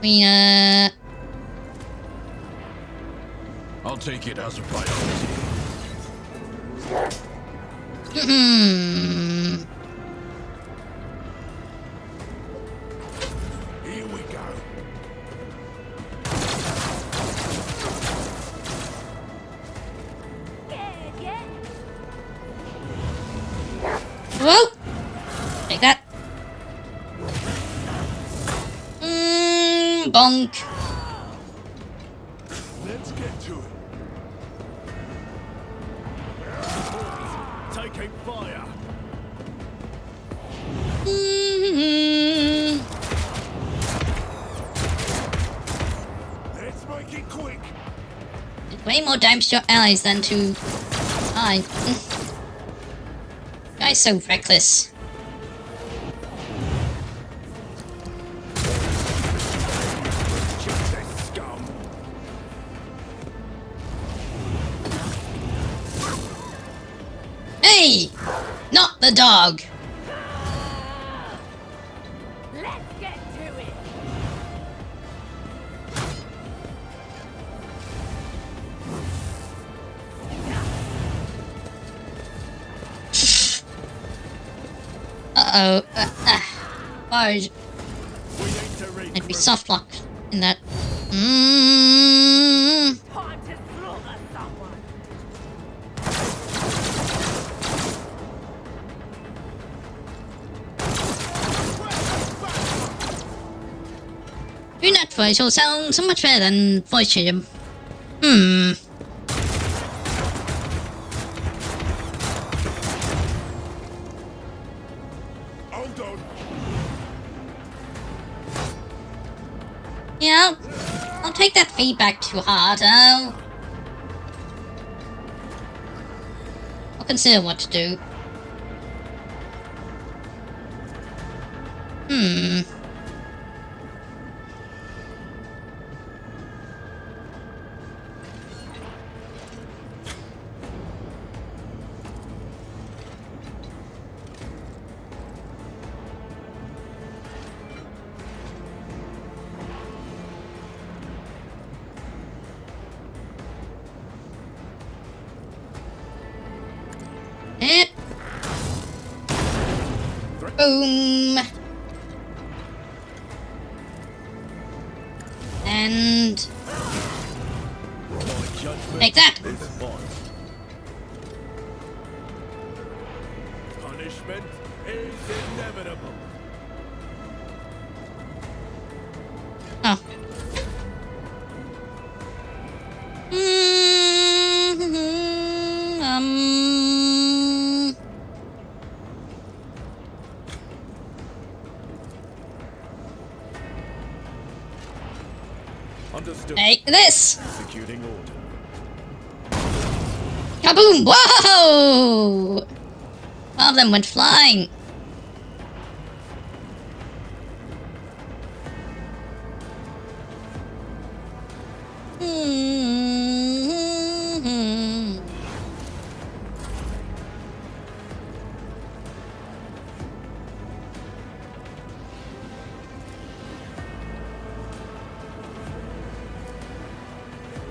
We, I'll take it as a priority. Here we go. Whoa! Take that. Bonk. Let's get to it. Taking fire. Let's make it quick. Did way more damage to your allies than to mine. Guy's so reckless. Hey! Not the dog! Let's get to it. Uh-oh. Barge. We need to reach. I'd be soft lock in that. Time to slaughter someone. Doing that voice will sound so much better than voice changer. Hold on. Yeah, I'll take that feedback to heart. I'll consider what to do. Eh. Boom. And take that. Punishment is inevitable. Oh. Understood. Take this! Executing order. Kaboom! Whoa! All of them went flying.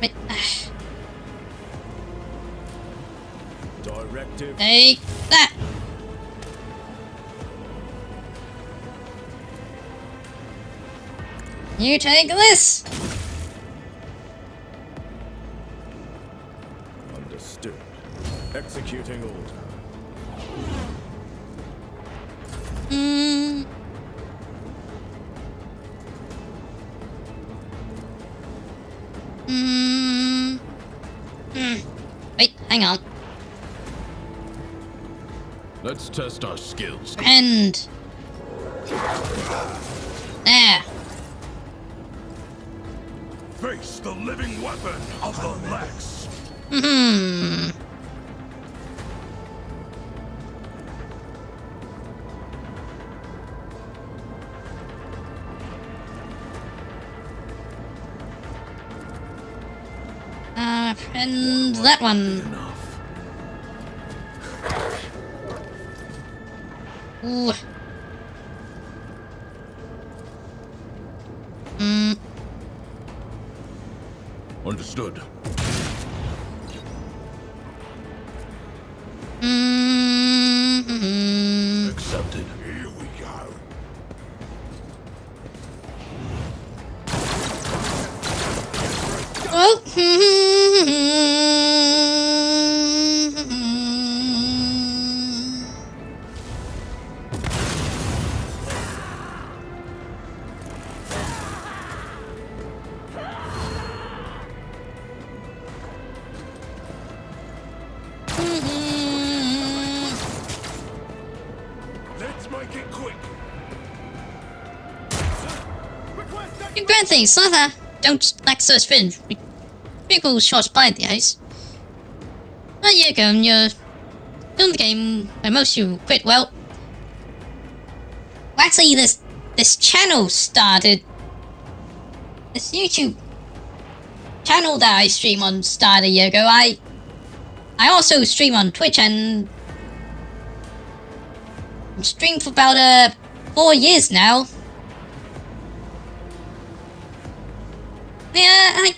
Wait, Directive. take that! You take this! Understood. Executing order. Mm. Mm. Mm. Wait, hang on. Let's test our skills. And there. Face the living weapon of the Lex. Hmm. And that one. Enough. Ooh. Hmm. Understood. Mm-hmm. Accepted. Here we go. Oh. Let's make it quick. You grand things, Slither. Don't like such things. People shot by the ice. There you go, and you're doing the game where most of you quit. Well, actually, this channel started. This YouTube channel that I stream on started a year ago. I also stream on Twitch and I've streamed for about 4 years now. Yeah,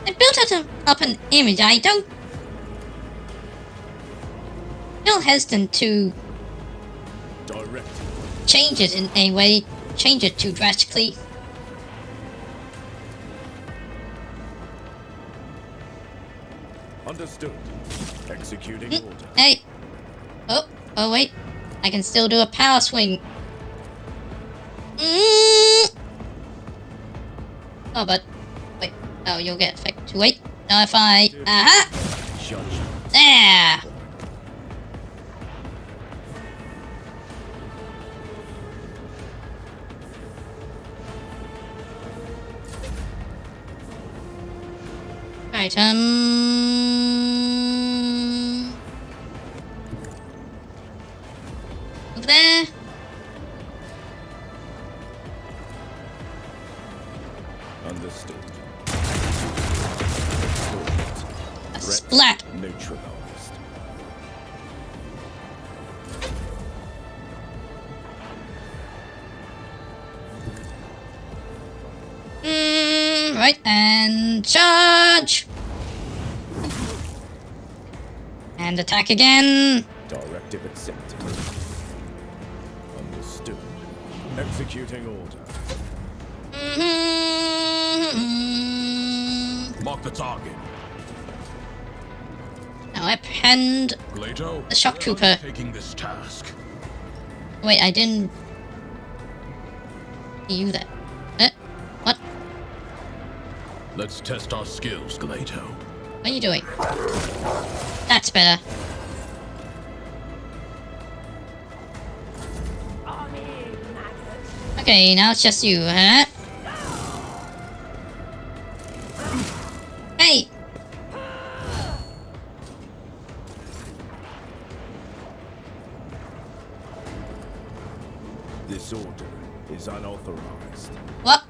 I built up an image. I don't feel hesitant to Directive. change it in any way, change it too drastically. Understood. Executing order. Hey. Oh wait. I can still do a power swing. Oh, but wait. Oh, you'll get affected. Wait. Now if I Judgment. there. Right. Over there. Understood. A splat. Neutralized. Right, and charge! And attack again! Directive accepted. Understood. Executing order. Mark the target. Now apprehend Glato, the shock trooper. taking this task. Wait, I didn't... You there. What? Let's test our skills, Glato. What are you doing? That's better. Okay, now it's just you, huh? Hey! This order is unauthorized. What?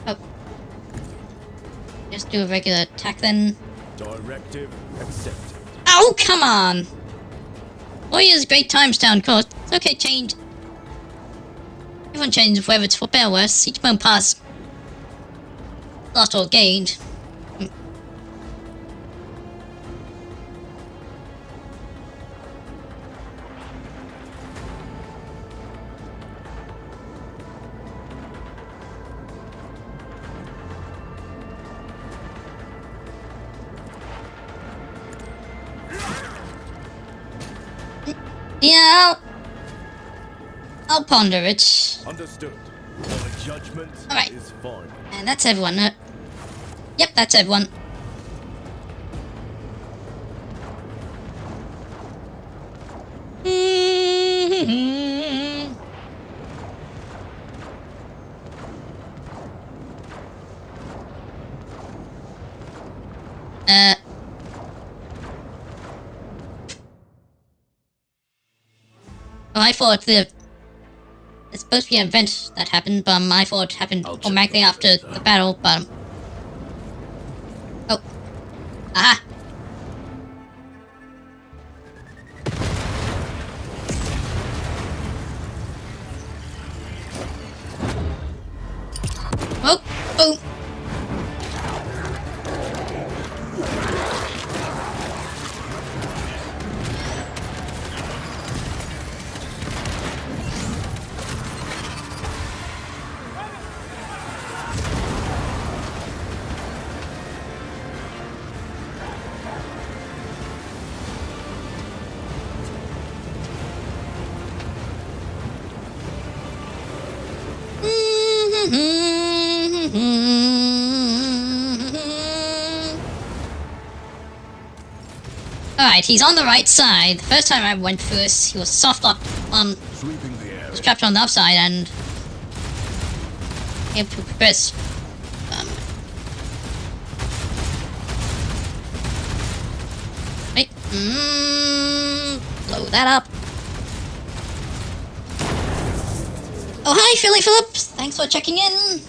Oh. Just do a regular attack then. Directive accepted. Oh, come on! Warriors Great Times Town Court. It's okay, change. Everyone changes whether it's for better or worse. Each moment pass. Lost or gained. Yeah, I'll ponder it. Understood. The judgment Alright. is final. And that's everyone. Yep, that's everyone. Well, I thought it's supposed to be an event that happened, but I thought it happened automatically after the battle, but oh. Aha! Oh! Boom! Alright, he's on the right side. The first time I went through this, he was soft locked on, Sweeping the air. was trapped on the upside and able to progress. Wait, blow that up. Oh hi, Philly Phillips! Thanks for checking in.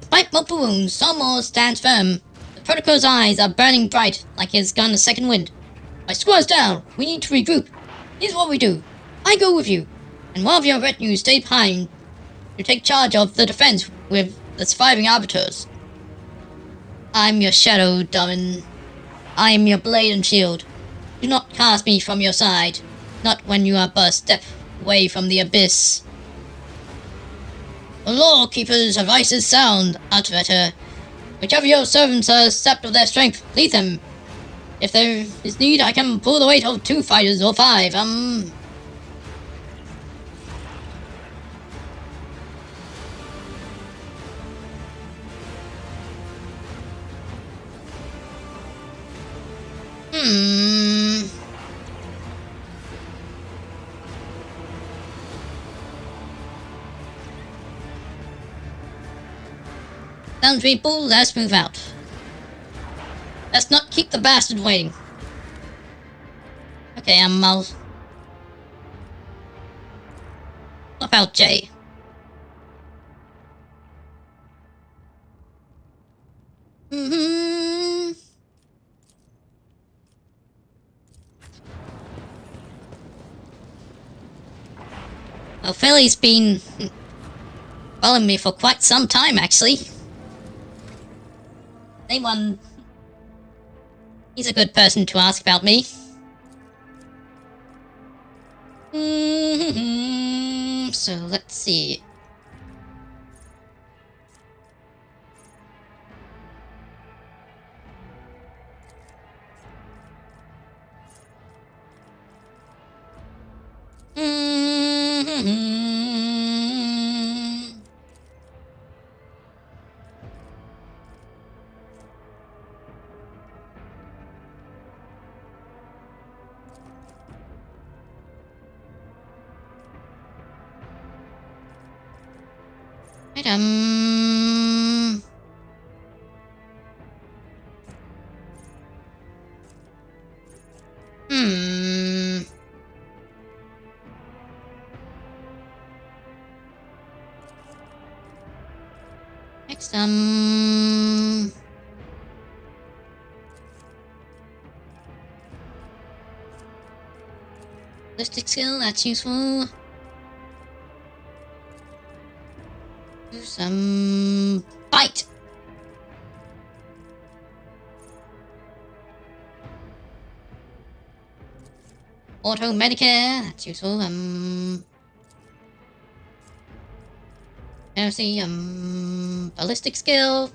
Despite multiple wounds, Solmore stands firm. The Protocol's eyes are burning bright, like he has gone a second wind. My squad's down. We need to regroup. Here's what we do. I go with you, and one of your retinue stay behind to take charge of the defense with the surviving arbiters. I'm your shadow, Domin. I am your blade and shield. Do not cast me from your side, not when you are but a step away from the abyss. The law keeper's advice is sound, Outvetter. Whichever your servants are sapped of their strength, lead them. If there is need, I can pull the weight of 2 fighters or 5, Sounds people, let's move out. Let's not keep the bastard waiting. Okay, I'll swap out Jay. Well, Philly's been following me for quite some time, actually. Anyone... He's a good person to ask about me. So, let's see. Item. Next, ballistic skill, that's useful. Do some bite. Auto Medicare, that's useful. Let's see, ballistic skill.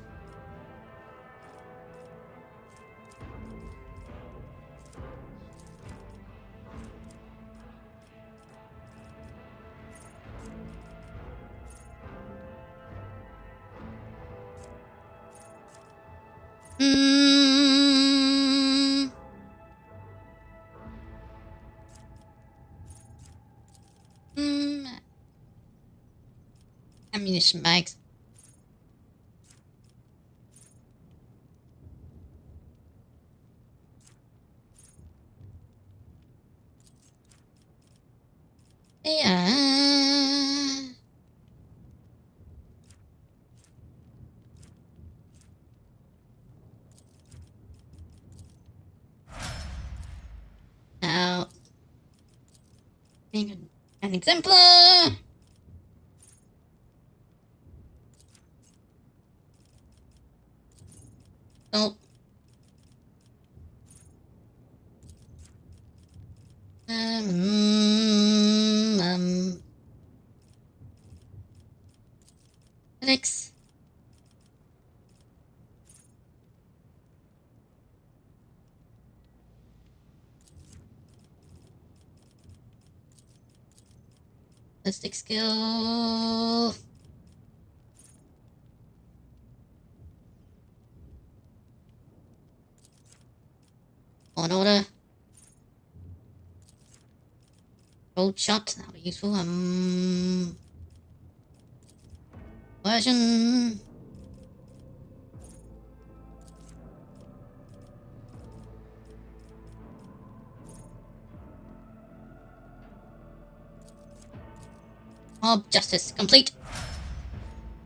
Ammunition bags. Yeah. Now, being an exemplar. Oh. Alex. Ballistic skill. On order. Gold shot, that'll be useful. Version. Mob justice complete.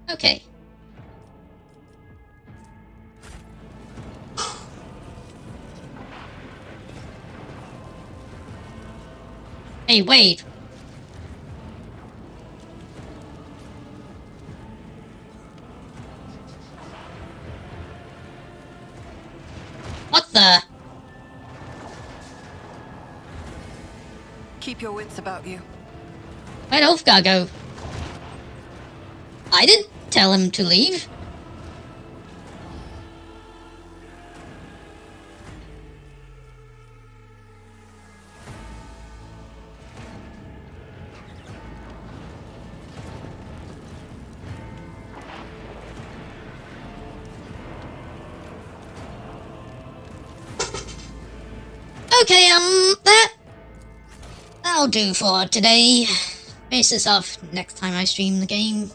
Okay. Hey, wait. What the? Keep your wits about you. Where'd Ulfgar go? I didn't tell him to leave. Okay, that'll do for today. Base this off next time I stream the game.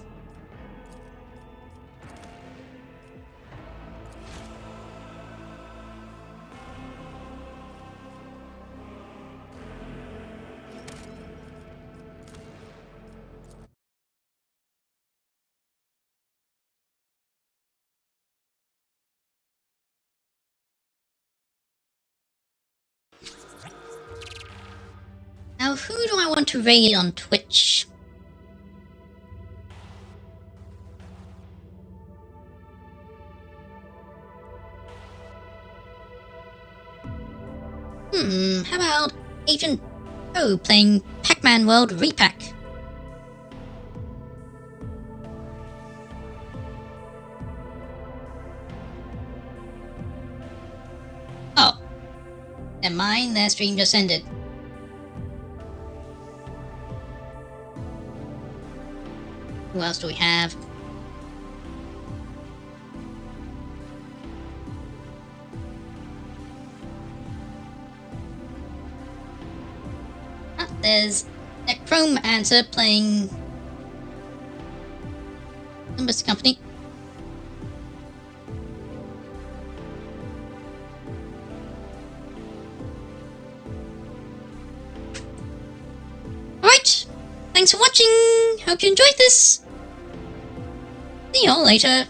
Now, who do I want to raid on Twitch? How about Agent O playing Pac-Man World Repack? Oh, never mind, their stream just ended. Who else do we have? Ah, there's Necromancer playing Mr. Company. Alright, thanks for watching! Hope you enjoyed this! See y'all later!